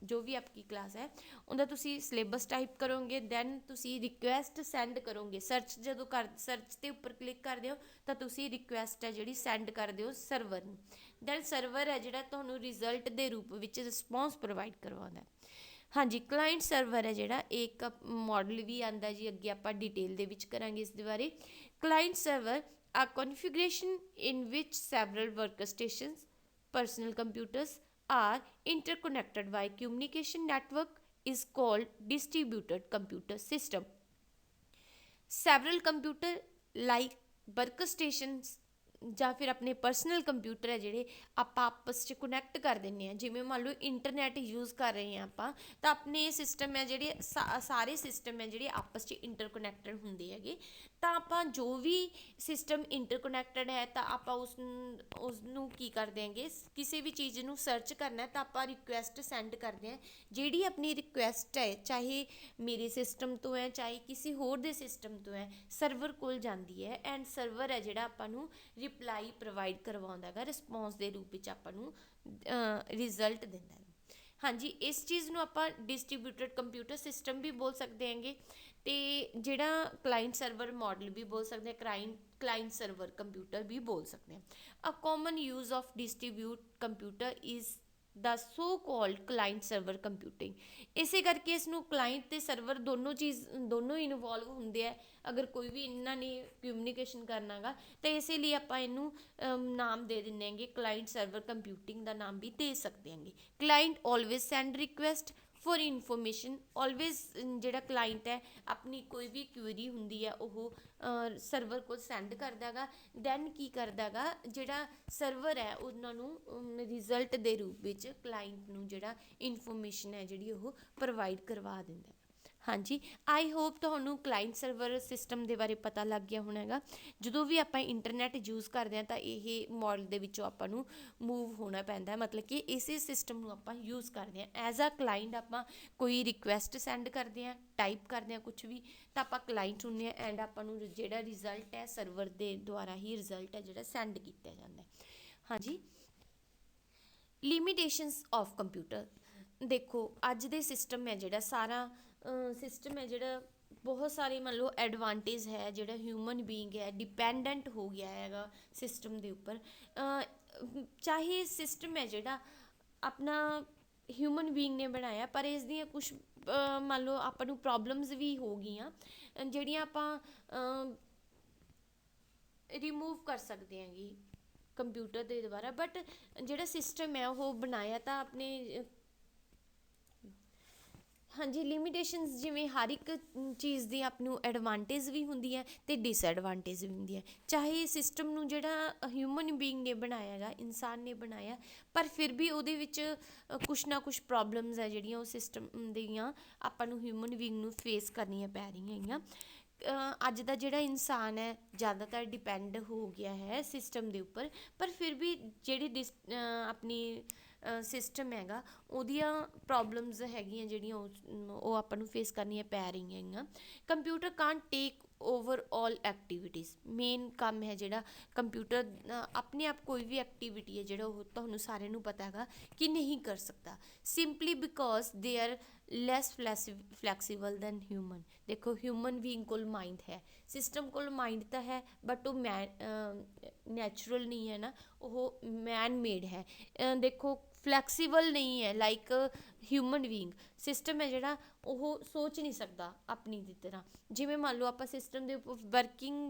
ਜੋ ਵੀ ਆਪਕੀ ਕਲਾਸ ਹੈ ਉਹਦਾ ਤੁਸੀਂ ਸਿਲੇਬਸ ਟਾਈਪ ਕਰੋਗੇ, ਦੈਨ ਤੁਸੀਂ ਰਿਕੁਐਸਟ ਸੈਂਡ ਕਰੋਗੇ। ਜਦੋਂ ਸਰਚ ਦੇ ਉੱਪਰ ਕਲਿੱਕ ਕਰਦੇ ਹੋ ਤਾਂ ਤੁਸੀਂ ਰਿਕੁਐਸਟ ਹੈ ਜਿਹੜੀ ਸੈਂਡ ਕਰਦੇ ਹੋ ਸਰਵਰ ਨੂੰ, ਦੈਨ ਸਰਵਰ ਹੈ ਜਿਹੜਾ ਤੁਹਾਨੂੰ ਰਿਜ਼ਲਟ ਦੇ ਰੂਪ ਵਿੱਚ ਰਿਸਪੌਂਸ ਪ੍ਰੋਵਾਈਡ ਕਰਵਾਉਂਦਾ। ਹਾਂਜੀ, ਕਲਾਇੰਟ ਸਰਵਰ ਹੈ ਜਿਹੜਾ ਇੱਕ ਮਾਡਲ ਵੀ ਆਉਂਦਾ ਜੀ, ਅੱਗੇ ਆਪਾਂ ਡਿਟੇਲ ਦੇ ਵਿੱਚ ਕਰਾਂਗੇ ਇਸ ਦੇ ਬਾਰੇ। Client server a configuration in which several work stations personal computers are interconnected by communication network is called distributed computer system. Several computer like workstations ਜਾਂ ਫਿਰ ਆਪਣੇ ਪਰਸਨਲ ਕੰਪਿਊਟਰ ਹੈ ਜਿਹੜੇ ਆਪਾਂ ਆਪਸ 'ਚ ਕਨੈਕਟ ਕਰ ਦਿੰਦੇ ਹਾਂ। ਜਿਵੇਂ ਮੰਨ ਲਓ ਇੰਟਰਨੈਟ ਯੂਜ਼ ਕਰ ਰਹੇ ਹਾਂ ਆਪਾਂ, ਤਾਂ ਆਪਣੇ ਸਿਸਟਮ ਹੈ ਜਿਹੜੇ ਸਾਰੇ ਸਿਸਟਮ ਹੈ ਜਿਹੜੇ ਆਪਸ 'ਚ ਇੰਟਰਕਨੈਕਟਡ ਹੁੰਦੇ ਹੈਗੇ। ਤਾਂ ਆਪਾਂ ਜੋ ਵੀ ਸਿਸਟਮ ਇੰਟਰਕਨੈਕਟਡ ਹੈ ਤਾਂ ਆਪਾਂ ਉਸ ਨੂੰ ਕੀ ਕਰਦੇ ਹੈਗੇ, ਕਿਸੇ ਵੀ ਚੀਜ਼ ਨੂੰ ਸਰਚ ਕਰਨਾ ਤਾਂ ਆਪਾਂ ਰਿਕੁਐਸਟ ਸੈਂਡ ਕਰਦੇ ਹਾਂ। ਜਿਹੜੀ ਆਪਣੀ ਰਿਕੁਐਸਟ ਹੈ ਚਾਹੇ ਮੇਰੇ ਸਿਸਟਮ ਤੋਂ ਹੈ ਚਾਹੇ ਕਿਸੇ ਹੋਰ ਦੇ ਸਿਸਟਮ ਤੋਂ ਹੈ, ਸਰਵਰ ਕੋਲ ਜਾਂਦੀ ਹੈ, ਐਂਡ ਸਰਵਰ ਹੈ ਜਿਹੜਾ ਆਪਾਂ ਨੂੰ ਰਿਪਲਾਈ ਪ੍ਰੋਵਾਈਡ ਕਰਵਾਉਂਦਾ ਹੈਗਾ, ਰਿਸਪੌਂਸ ਦੇ ਰੂਪ ਵਿੱਚ ਆਪਾਂ ਨੂੰ ਰਿਜ਼ਲਟ ਦਿੰਦਾ ਹੈ। ਹਾਂਜੀ, ਇਸ ਚੀਜ਼ ਨੂੰ ਆਪਾਂ ਡਿਸਟਰੀਬਿਊਟਡ ਕੰਪਿਊਟਰ ਸਿਸਟਮ ਵੀ ਬੋਲ ਸਕਦੇ ਹੈਗੇ, ਅਤੇ ਜਿਹੜਾ ਕਲਾਇੰਟ ਸਰਵਰ ਮਾਡਲ ਵੀ ਬੋਲ ਸਕਦੇ ਹਾਂ, ਕਲਾਇੰਟ ਸਰਵਰ ਕੰਪਿਊਟਰ ਵੀ ਬੋਲ ਸਕਦੇ ਹਾਂ। A common use of distribute computer is the so called client server computing. ਇਸੇ ਕਰਕੇ ਇਸ ਨੂੰ ਕਲਾਇੰਟ ਅਤੇ ਸਰਵਰ ਦੋਨੋਂ ਇਨਵੋਲਵ ਹੁੰਦੇ ਆ ਅਗਰ ਕੋਈ ਵੀ ਇਹਨਾਂ ਨੇ ਕਮਿਊਨੀਕੇਸ਼ਨ ਕਰਨਾ ਗਾ, ਤਾਂ ਇਸੇ ਲਈ ਆਪਾਂ ਇਹਨੂੰ ਨਾਮ ਦੇ ਦਿੰਦੇ ਹੈਗੇ, ਕਲਾਇੰਟ ਸਰਵਰ ਕੰਪਿਊਟਿੰਗ ਦਾ ਨਾਮ ਵੀ ਦੇ ਸਕਦੇ ਹੈਗੇ। Client always send request for information, always ਜਿਹੜਾ ਕਲਾਇੰਟ ਹੈ ਆਪਣੀ ਕੋਈ ਵੀ ਕੁਇਰੀ ਹੁੰਦੀ ਹੈ ਉਹ ਸਰਵਰ ਕੋਲ ਸੈਂਡ ਕਰਦਾ ਗਾ, ਦੈਨ ਕੀ ਕਰਦਾ ਗਾ ਜਿਹੜਾ ਸਰਵਰ ਹੈ ਉਹਨਾਂ ਨੂੰ ਰਿਜ਼ਲਟ ਦੇ ਰੂਪ ਵਿੱਚ ਕਲਾਇੰਟ ਨੂੰ ਜਿਹੜਾ ਇਨਫੋਰਮੇਸ਼ਨ ਹੈ ਜਿਹੜੀ ਉਹ ਪ੍ਰੋਵਾਈਡ ਕਰਵਾ ਦਿੰਦਾ। ਹਾਂਜੀ, ਆਈ ਹੋਪ ਤੁਹਾਨੂੰ ਕਲਾਇੰਟ ਸਰਵਰ ਸਿਸਟਮ ਦੇ ਬਾਰੇ ਪਤਾ ਲੱਗ ਗਿਆ ਹੋਣਾ ਹੈਗਾ। ਜਦੋਂ ਵੀ ਆਪਾਂ ਇੰਟਰਨੈਟ ਯੂਜ਼ ਕਰਦੇ ਹਾਂ ਤਾਂ ਇਹ ਮਾਡਲ ਦੇ ਵਿੱਚੋਂ ਆਪਾਂ ਨੂੰ ਮੂਵ ਹੋਣਾ ਪੈਂਦਾ, ਮਤਲਬ ਕਿ ਇਸੇ ਸਿਸਟਮ ਨੂੰ ਆਪਾਂ ਯੂਜ਼ ਕਰਦੇ ਹਾਂ। ਐਜ਼ ਆ ਕਲਾਇੰਟ ਆਪਾਂ ਕੋਈ ਰਿਕੁਐਸਟ ਸੈਂਡ ਕਰਦੇ ਹਾਂ, ਟਾਈਪ ਕਰਦੇ ਹਾਂ ਕੁਛ ਵੀ, ਤਾਂ ਆਪਾਂ ਕਲਾਇੰਟ ਹੁੰਦੇ ਹਾਂ, ਐਂਡ ਆਪਾਂ ਨੂੰ ਜਿਹੜਾ ਰਿਜ਼ਲਟ ਹੈ ਸਰਵਰ ਦੇ ਦੁਆਰਾ ਹੀ ਰਿਜ਼ਲਟ ਹੈ ਜਿਹੜਾ ਸੈਂਡ ਕੀਤਾ ਜਾਂਦਾ। ਹਾਂਜੀ, ਲਿਮੀਟੇਸ਼ਨਸ ਆਫ ਕੰਪਿਊਟਰ। ਦੇਖੋ ਅੱਜ ਦੇ ਸਿਸਟਮ ਹੈ ਜਿਹੜਾ ਸਾਰਾ ਸਿਸਟਮ ਹੈ ਜਿਹੜਾ ਬਹੁਤ ਸਾਰੇ ਮੰਨ ਲਓ ਐਡਵਾਂਟੇਜ ਹੈ, ਜਿਹੜਾ ਹਿਊਮਨ ਬੀਇੰਗ ਹੈ ਡਿਪੈਂਡੈਂਟ ਹੋ ਗਿਆ ਹੈਗਾ ਸਿਸਟਮ ਦੇ ਉੱਪਰ। ਚਾਹੇ ਸਿਸਟਮ ਹੈ ਜਿਹੜਾ ਆਪਣਾ ਹਿਊਮਨ ਬੀਇੰਗ ਨੇ ਬਣਾਇਆ, ਪਰ ਇਸ ਦੀਆਂ ਕੁਛ ਮੰਨ ਲਓ ਆਪਾਂ ਨੂੰ ਪ੍ਰੋਬਲਮਸ ਵੀ ਹੋ ਗਈਆਂ ਜਿਹੜੀਆਂ ਆਪਾਂ ਰਿਮੂਵ ਕਰ ਸਕਦੇ ਹੈਗੇ ਕੰਪਿਊਟਰ ਦੇ ਦੁਆਰਾ। ਬਟ ਜਿਹੜਾ ਸਿਸਟਮ ਹੈ ਉਹ ਬਣਾਇਆ ਤਾਂ ਆਪਣੇ ਹਾਂਜੀ, ਲਿਮੀਟੇਸ਼ਨਸ ਜਿਵੇਂ ਹਰ ਇੱਕ ਚੀਜ਼ ਦੀ ਆਪ ਨੂੰ ਐਡਵਾਂਟੇਜ ਵੀ ਹੁੰਦੀ ਹੈ ਅਤੇ ਡਿਸਐਡਵਾਂਟੇਜ ਵੀ ਹੁੰਦੀ ਹੈ। ਚਾਹੇ ਸਿਸਟਮ ਨੂੰ ਜਿਹੜਾ ਹਿਊਮਨ ਬੀਇੰਗ ਨੇ ਬਣਾਇਆ ਗਾ, ਇਨਸਾਨ ਨੇ ਬਣਾਇਆ, ਪਰ ਫਿਰ ਵੀ ਉਹਦੇ ਵਿੱਚ ਕੁਛ ਨਾ ਕੁਛ ਪ੍ਰੋਬਲਮਸ ਹੈ ਜਿਹੜੀਆਂ ਉਹ ਸਿਸਟਮ ਦੀਆਂ ਆਪਾਂ ਨੂੰ ਹਿਊਮਨ ਬੀਇੰਗ ਨੂੰ ਫੇਸ ਕਰਨੀਆਂ ਪੈ ਰਹੀਆਂ ਹੈਗੀਆਂ। ਅੱਜ ਦਾ ਜਿਹੜਾ ਇਨਸਾਨ ਹੈ ਜ਼ਿਆਦਾਤਰ ਡਿਪੈਂਡ ਹੋ ਗਿਆ ਹੈ ਸਿਸਟਮ ਦੇ ਉੱਪਰ, ਪਰ ਫਿਰ ਵੀ ਜਿਹੜੀ ਆਪਣੀ ਸਿਸਟਮ ਹੈਗਾ ਉਹਦੀਆਂ ਪ੍ਰੋਬਲਮਸ ਹੈਗੀਆਂ ਜਿਹੜੀਆਂ ਉਹ ਆਪਾਂ ਨੂੰ ਫੇਸ ਕਰਨੀਆਂ ਪੈ ਰਹੀਆਂ ਹੈਗੀਆਂ। Computer can't take over all activities. Main ਕੰਮ ਹੈ ਜਿਹੜਾ ਕੰਪਿਊਟਰ ਆਪਣੇ ਆਪ ਕੋਈ ਵੀ ਐਕਟੀਵਿਟੀ ਹੈ ਜਿਹੜਾ ਉਹ ਤੁਹਾਨੂੰ ਸਾਰਿਆਂ ਨੂੰ ਪਤਾ ਹੈਗਾ ਕਿ ਨਹੀਂ ਕਰ ਸਕਦਾ, simply because they are less flexible than human. ਦੇਖੋ ਹਿਊਮਨ ਬੀਇੰਗ ਕੋਲ ਮਾਈਂਡ ਹੈ, ਸਿਸਟਮ ਕੋਲ ਮਾਈਂਡ ਤਾਂ ਹੈ, ਬਟ ਉਹ ਨੈਚੁਰਲ ਨਹੀਂ ਹੈ ਨਾ, ਉਹ ਮੈਨ ਮੇਡ ਹੈ। ਦੇਖੋ ਫਲੈਕਸੀਬਲ ਨਹੀਂ ਹੈ ਲਾਈਕ ਹਿਊਮਨ ਬੀਇੰਗ। ਸਿਸਟਮ ਹੈ ਜਿਹੜਾ ਉਹ ਸੋਚ ਨਹੀਂ ਸਕਦਾ ਆਪਣੀ ਦੀ ਤਰ੍ਹਾਂ। ਜਿਵੇਂ ਮੰਨ ਲਓ ਆਪਾਂ ਸਿਸਟਮ ਦੇ ਉੱਪਰ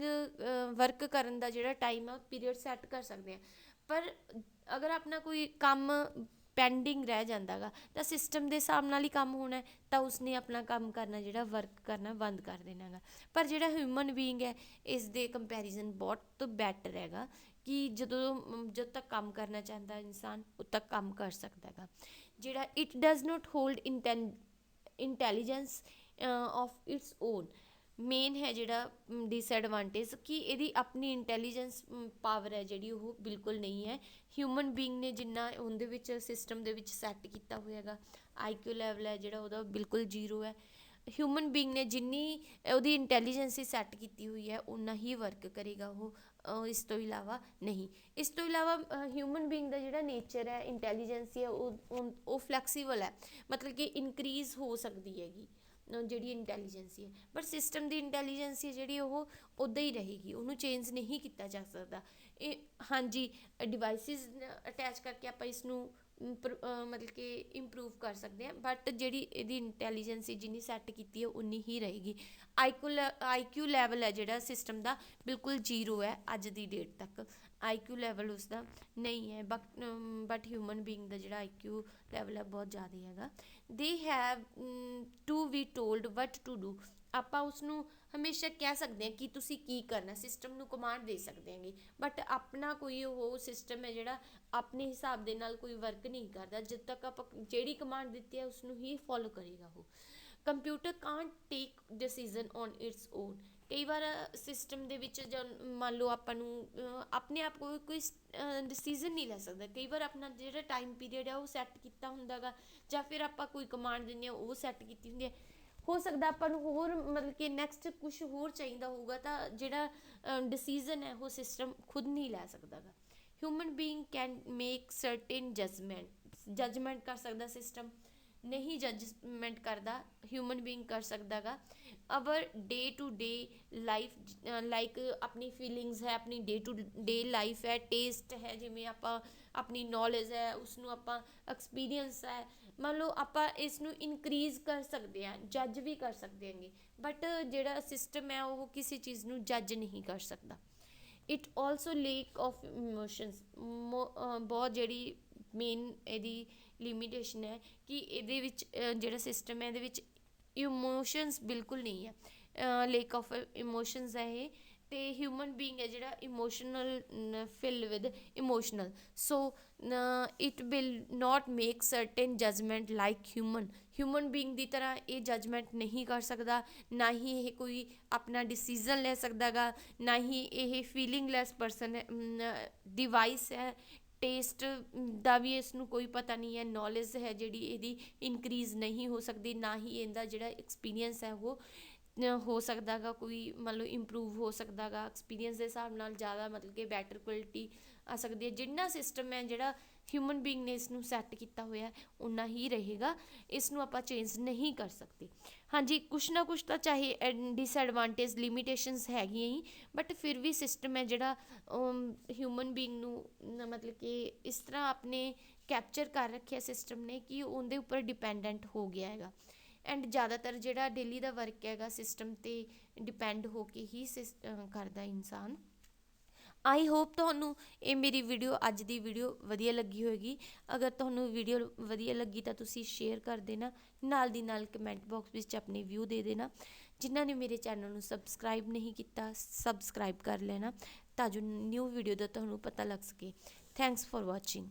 ਵਰਕ ਕਰਨ ਦਾ ਜਿਹੜਾ ਟਾਈਮ ਆ ਪੀਰੀਅਡ ਸੈੱਟ ਕਰ ਸਕਦੇ ਹਾਂ, ਪਰ ਅਗਰ ਆਪਣਾ ਕੋਈ ਕੰਮ ਪੈਂਡਿੰਗ ਰਹਿ ਜਾਂਦਾ ਗਾ ਤਾਂ ਸਿਸਟਮ ਦੇ ਹਿਸਾਬ ਨਾਲ ਹੀ ਕੰਮ ਹੋਣਾ ਹੈ, ਤਾਂ ਉਸਨੇ ਆਪਣਾ ਕੰਮ ਕਰਨਾ ਜਿਹੜਾ ਵਰਕ ਕਰਨਾ ਬੰਦ ਕਰ ਦੇਣਾ ਗਾ। ਪਰ ਜਿਹੜਾ ਹਿਊਮਨ ਬੀਇੰਗ ਹੈ ਇਸ ਦੇ ਕੰਪੈਰੀਜ਼ਨ ਬਹੁਤ ਬੈਟਰ ਹੈਗਾ ਕਿ ਜਦੋਂ ਤੱਕ ਕੰਮ ਕਰਨਾ ਚਾਹੁੰਦਾ ਇਨਸਾਨ ਉਦੋਂ ਤੱਕ ਕੰਮ ਕਰ ਸਕਦਾ ਹੈਗਾ। ਜਿਹੜਾ it does note hold intelligence of its on, main ਹੈ ਜਿਹੜਾ ਡਿਸਐਡਵਾਂਟੇਜ ਕਿ ਇਹਦੀ ਆਪਣੀ ਇੰਟੈਲੀਜੈਂਸ ਪਾਵਰ ਹੈ ਜਿਹੜੀ ਉਹ ਬਿਲਕੁਲ ਨਹੀਂ ਹੈ। ਹਿਊਮਨ ਬੀਇੰਗ ਨੇ ਜਿੰਨਾ ਉਹਦੇ ਵਿੱਚ ਸਿਸਟਮ ਦੇ ਵਿੱਚ ਸੈੱਟ ਕੀਤਾ ਹੋਇਆ ਹੈਗਾ, IQ ਲੈਵਲ ਹੈ ਜਿਹੜਾ ਉਹਦਾ ਬਿਲਕੁਲ 0 ਹੈ। ਹਿਊਮਨ ਬੀਇੰਗ ਨੇ ਜਿੰਨੀ ਉਹਦੀ ਇੰਟੈਲੀਜੈਂਸੀ ਸੈੱਟ ਕੀਤੀ ਹੋਈ ਹੈ ਉਨਾ ਹੀ ਵਰਕ ਕਰੇਗਾ ਉਹ, ਇਸ ਤੋਂ ਇਲਾਵਾ ਨਹੀਂ। ਇਸ ਤੋਂ ਇਲਾਵਾ ਹਿਊਮਨ ਬੀਇੰਗ ਦਾ ਜਿਹੜਾ ਨੇਚਰ ਹੈ, ਇੰਟੈਲੀਜੈਂਸੀ ਹੈ, ਉਹ ਫਲੈਕਸੀਬਲ ਹੈ, ਮਤਲਬ ਕਿ ਇਨਕਰੀਜ਼ ਹੋ ਸਕਦੀ ਹੈਗੀ ਜਿਹੜੀ ਇੰਟੈਲੀਜੈਂਸੀ ਹੈ। ਬਟ ਸਿਸਟਮ ਦੀ ਇੰਟੈਲੀਜੈਂਸੀ ਜਿਹੜੀ ਉਹ ਉੱਦਾਂ ਹੀ ਰਹੇਗੀ, ਉਹਨੂੰ ਚੇਂਜ ਨਹੀਂ ਕੀਤਾ ਜਾ ਸਕਦਾ। ਇਹ ਹਾਂਜੀ ਡਿਵਾਈਸਿਸ ਅਟੈਚ ਕਰਕੇ ਆਪਾਂ ਇਸ ਨੂੰ ਮਤਲਬ ਕਿ ਇੰਪਰੂਵ ਕਰ ਸਕਦੇ ਹਾਂ, ਬਟ ਜਿਹੜੀ ਇਹਦੀ ਇੰਟੈਲੀਜੈਂਸੀ ਜਿੰਨੀ ਸੈੱਟ ਕੀਤੀ ਹੈ ਉਨੀ ਹੀ ਰਹੇਗੀ। IQ ਲੈਵਲ ਹੈ ਜਿਹੜਾ ਸਿਸਟਮ ਦਾ ਬਿਲਕੁਲ 0 ਹੈ ਅੱਜ ਦੀ ਡੇਟ ਤੱਕ, IQ ਲੈਵਲ ਉਸਦਾ ਨਹੀਂ ਹੈ। ਬਟ ਹਿਊਮਨ ਬੀਇੰਗ ਦਾ ਜਿਹੜਾ IQ ਲੈਵਲ ਹੈ ਬਹੁਤ ਜ਼ਿਆਦਾ ਹੈਗਾ। They have to be told what to do, ਆਪਾਂ ਉਸਨੂੰ ਹਮੇਸ਼ਾ ਕਹਿ ਸਕਦੇ ਹਾਂ ਕਿ ਤੁਸੀਂ ਕੀ ਕਰਨਾ, ਸਿਸਟਮ ਨੂੰ ਕਮਾਂਡ ਦੇ ਸਕਦੇ ਹੈਗੇ, ਬਟ ਆਪਣਾ ਕੋਈ ਉਹ ਸਿਸਟਮ ਹੈ ਜਿਹੜਾ ਆਪਣੇ ਹਿਸਾਬ ਦੇ ਨਾਲ ਕੋਈ ਵਰਕ ਨਹੀਂ ਕਰਦਾ। ਜਦ ਤੱਕ ਆਪਾਂ ਜਿਹੜੀ ਕਮਾਂਡ ਦਿੱਤੀ ਹੈ ਉਸਨੂੰ ਹੀ ਫੋਲੋ ਕਰੇਗਾ ਉਹ। Computer can't take decision on its own, ਕਈ ਵਾਰ ਸਿਸਟਮ ਦੇ ਵਿੱਚ ਮੰਨ ਲਓ ਆਪਾਂ ਨੂੰ ਆਪਣੇ ਆਪ ਕੋਈ ਡਿਸੀਜ਼ਨ ਨਹੀਂ ਲੈ ਸਕਦਾ। ਕਈ ਵਾਰ ਆਪਣਾ ਜਿਹੜਾ ਟਾਈਮ ਪੀਰੀਅਡ ਹੈ ਉਹ ਸੈੱਟ ਕੀਤਾ ਹੁੰਦਾ ਗਾ, ਜਾਂ ਫਿਰ ਆਪਾਂ ਕੋਈ ਕਮਾਂਡ ਦਿੰਦੇ ਹਾਂ ਉਹ ਸੈੱਟ ਕੀਤੀ ਹੁੰਦੀ ਹੈ। ਹੋ ਸਕਦਾ ਆਪਾਂ ਨੂੰ ਹੋਰ ਮਤਲਬ ਕਿ ਨੈਕਸਟ ਕੁਛ ਹੋਰ ਚਾਹੀਦਾ ਹੋਊਗਾ, ਤਾਂ ਜਿਹੜਾ ਡਿਸੀਜ਼ਨ ਹੈ ਉਹ ਸਿਸਟਮ ਖੁਦ ਨਹੀਂ ਲੈ ਸਕਦਾ ਗਾ। Human being can make certain judgement ਕਰ ਸਕਦਾ, ਸਿਸਟਮ ਨਹੀਂ ਜਜਮੈਂਟ ਕਰਦਾ, ਹਿਊਮਨ ਬੀਇੰਗ ਕਰ ਸਕਦਾ ਗਾ। Our day to day life like ਆਪਣੀ ਫੀਲਿੰਗਸ ਹੈ, ਆਪਣੀ ਡੇ ਟੂ ਡੇ ਲਾਈਫ ਹੈ, ਟੇਸਟ ਹੈ, ਜਿਵੇਂ ਆਪਾਂ ਆਪਣੀ ਨੌਲੇਜ ਹੈ ਉਸਨੂੰ ਆਪਾਂ ਐਕਸਪੀਰੀਅੰਸ ਹੈ, ਮੰਨ ਲਓ ਆਪਾਂ ਇਸ ਨੂੰ ਇਨਕਰੀਜ਼ ਕਰ ਸਕਦੇ ਹਾਂ, ਜੱਜ ਵੀ ਕਰ ਸਕਦੇ ਹੈਗੇ। ਬਟ ਜਿਹੜਾ ਸਿਸਟਮ ਹੈ ਉਹ ਕਿਸੇ ਚੀਜ਼ ਨੂੰ ਜੱਜ ਨਹੀਂ ਕਰ ਸਕਦਾ। It also lake of emotions, ਬਹੁਤ ਜਿਹੜੀ ਮੇਨ ਇਹਦੀ ਲਿਮੀਟੇਸ਼ਨ ਹੈ ਕਿ ਇਹਦੇ ਵਿੱਚ ਜਿਹੜਾ ਸਿਸਟਮ ਹੈ ਇਹਦੇ ਵਿੱਚ ਇਮੋਸ਼ਨਸ ਬਿਲਕੁਲ ਨਹੀਂ ਹੈ, ਲੇਕ ਆਫ ਇਮੋਸ਼ਨਸ ਹੈ ਇਹ। ਅਤੇ ਹਿਊਮਨ ਬੀਇੰਗ ਹੈ ਜਿਹੜਾ emotional fill with emotional, so it will not make certain judgement like human being ਦੀ ਤਰ੍ਹਾਂ ਇਹ ਜਜਮੈਂਟ ਨਹੀਂ ਕਰ ਸਕਦਾ, ਨਾ ਹੀ ਇਹ ਕੋਈ ਆਪਣਾ ਡਿਸੀਜ਼ਨ ਲੈ ਸਕਦਾ ਗਾ, ਨਾ ਹੀ ਇਹ ਫੀਲਿੰਗਲੈਸ ਪਰਸਨ ਹੈ। ਡਿਵਾਈਸ ਹੈ, ਟੇਸਟ ਦਾ ਵੀ ਇਸ ਨੂੰ ਕੋਈ ਪਤਾ ਨਹੀਂ ਹੈ, ਨੌਲੇਜ ਹੈ ਜਿਹੜੀ ਇਹਦੀ ਇਨਕਰੀਜ਼ ਨਹੀਂ ਹੋ ਸਕਦੀ, ਨਾ ਹੀ ਇਹਦਾ ਜਿਹੜਾ ਐਕਸਪੀਰੀਅੰਸ ਹੈ ਉਹ ਹੋ ਸਕਦਾ ਗਾ ਕੋਈ ਮੰਨ ਲਓ ਇੰਪਰੂਵ ਹੋ ਸਕਦਾ ਗਾ, ਐਕਸਪੀਰੀਅੰਸ ਦੇ ਹਿਸਾਬ ਨਾਲ ਜ਼ਿਆਦਾ ਮਤਲਬ ਕਿ ਬੈਟਰ ਕੁਆਲਿਟੀ ਆ ਸਕਦੀ ਹੈ। ਜਿੰਨਾ ਸਿਸਟਮ ਹੈ ਜਿਹੜਾ ਹਿਊਮਨ ਬੀਇੰਗ ਨੇ ਇਸ ਨੂੰ ਸੈੱਟ ਕੀਤਾ ਹੋਇਆ ਉਨਾ ਹੀ ਰਹੇਗਾ, ਇਸ ਨੂੰ ਆਪਾਂ ਚੇਂਜ ਨਹੀਂ ਕਰ ਸਕਦੇ। ਹਾਂਜੀ ਕੁਛ ਨਾ ਕੁਛ ਤਾਂ ਚਾਹੇ ਡਿਸਐਡਵਾਂਟੇਜ ਲਿਮੀਟੇਸ਼ਨਸ ਹੈਗੀਆਂ ਹੀ, ਬਟ ਫਿਰ ਵੀ ਸਿਸਟਮ ਹੈ ਜਿਹੜਾ ਹਿਊਮਨ ਬੀਇੰਗ ਨੂੰ ਮਤਲਬ ਕਿ ਇਸ ਤਰ੍ਹਾਂ ਆਪਣੇ ਕੈਪਚਰ ਕਰ ਰੱਖਿਆ ਸਿਸਟਮ ਨੇ ਕਿ ਉਹਦੇ ਉੱਪਰ ਡਿਪੈਂਡੈਂਟ ਹੋ ਗਿਆ ਹੈਗਾ। ਐਂਡ ਜ਼ਿਆਦਾਤਰ ਜਿਹੜਾ ਡੇਲੀ ਦਾ ਵਰਕ ਹੈਗਾ ਸਿਸਟਮ 'ਤੇ ਡਿਪੈਂਡ ਹੋ ਕੇ ਹੀ ਕਰਦਾ ਇਨਸਾਨ। ਆਈ ਹੋਪ ਤੁਹਾਨੂੰ ਇਹ ਮੇਰੀ ਵੀਡੀਓ ਅੱਜ ਦੀ ਵੀਡੀਓ ਵਧੀਆ ਲੱਗੀ ਹੋਏਗੀ। ਅਗਰ ਤੁਹਾਨੂੰ ਵੀਡੀਓ ਵਧੀਆ ਲੱਗੀ ਤਾਂ ਤੁਸੀਂ ਸ਼ੇਅਰ ਕਰ ਦੇਣਾ, ਨਾਲ ਦੀ ਨਾਲ ਕਮੈਂਟ ਬਾਕਸ ਵਿੱਚ ਆਪਣੇ ਵਿਊ ਦੇ ਦੇਣਾ। ਜਿਨ੍ਹਾਂ ਨੇ ਮੇਰੇ ਚੈਨਲ ਨੂੰ ਸਬਸਕ੍ਰਾਈਬ ਨਹੀਂ ਕੀਤਾ ਸਬਸਕ੍ਰਾਈਬ ਕਰ ਲੈਣਾ ਤਾਂ ਜੋ ਨਿਊ ਵੀਡੀਓ ਦਾ ਤੁਹਾਨੂੰ ਪਤਾ ਲੱਗ ਸਕੇ। Thanks for watching.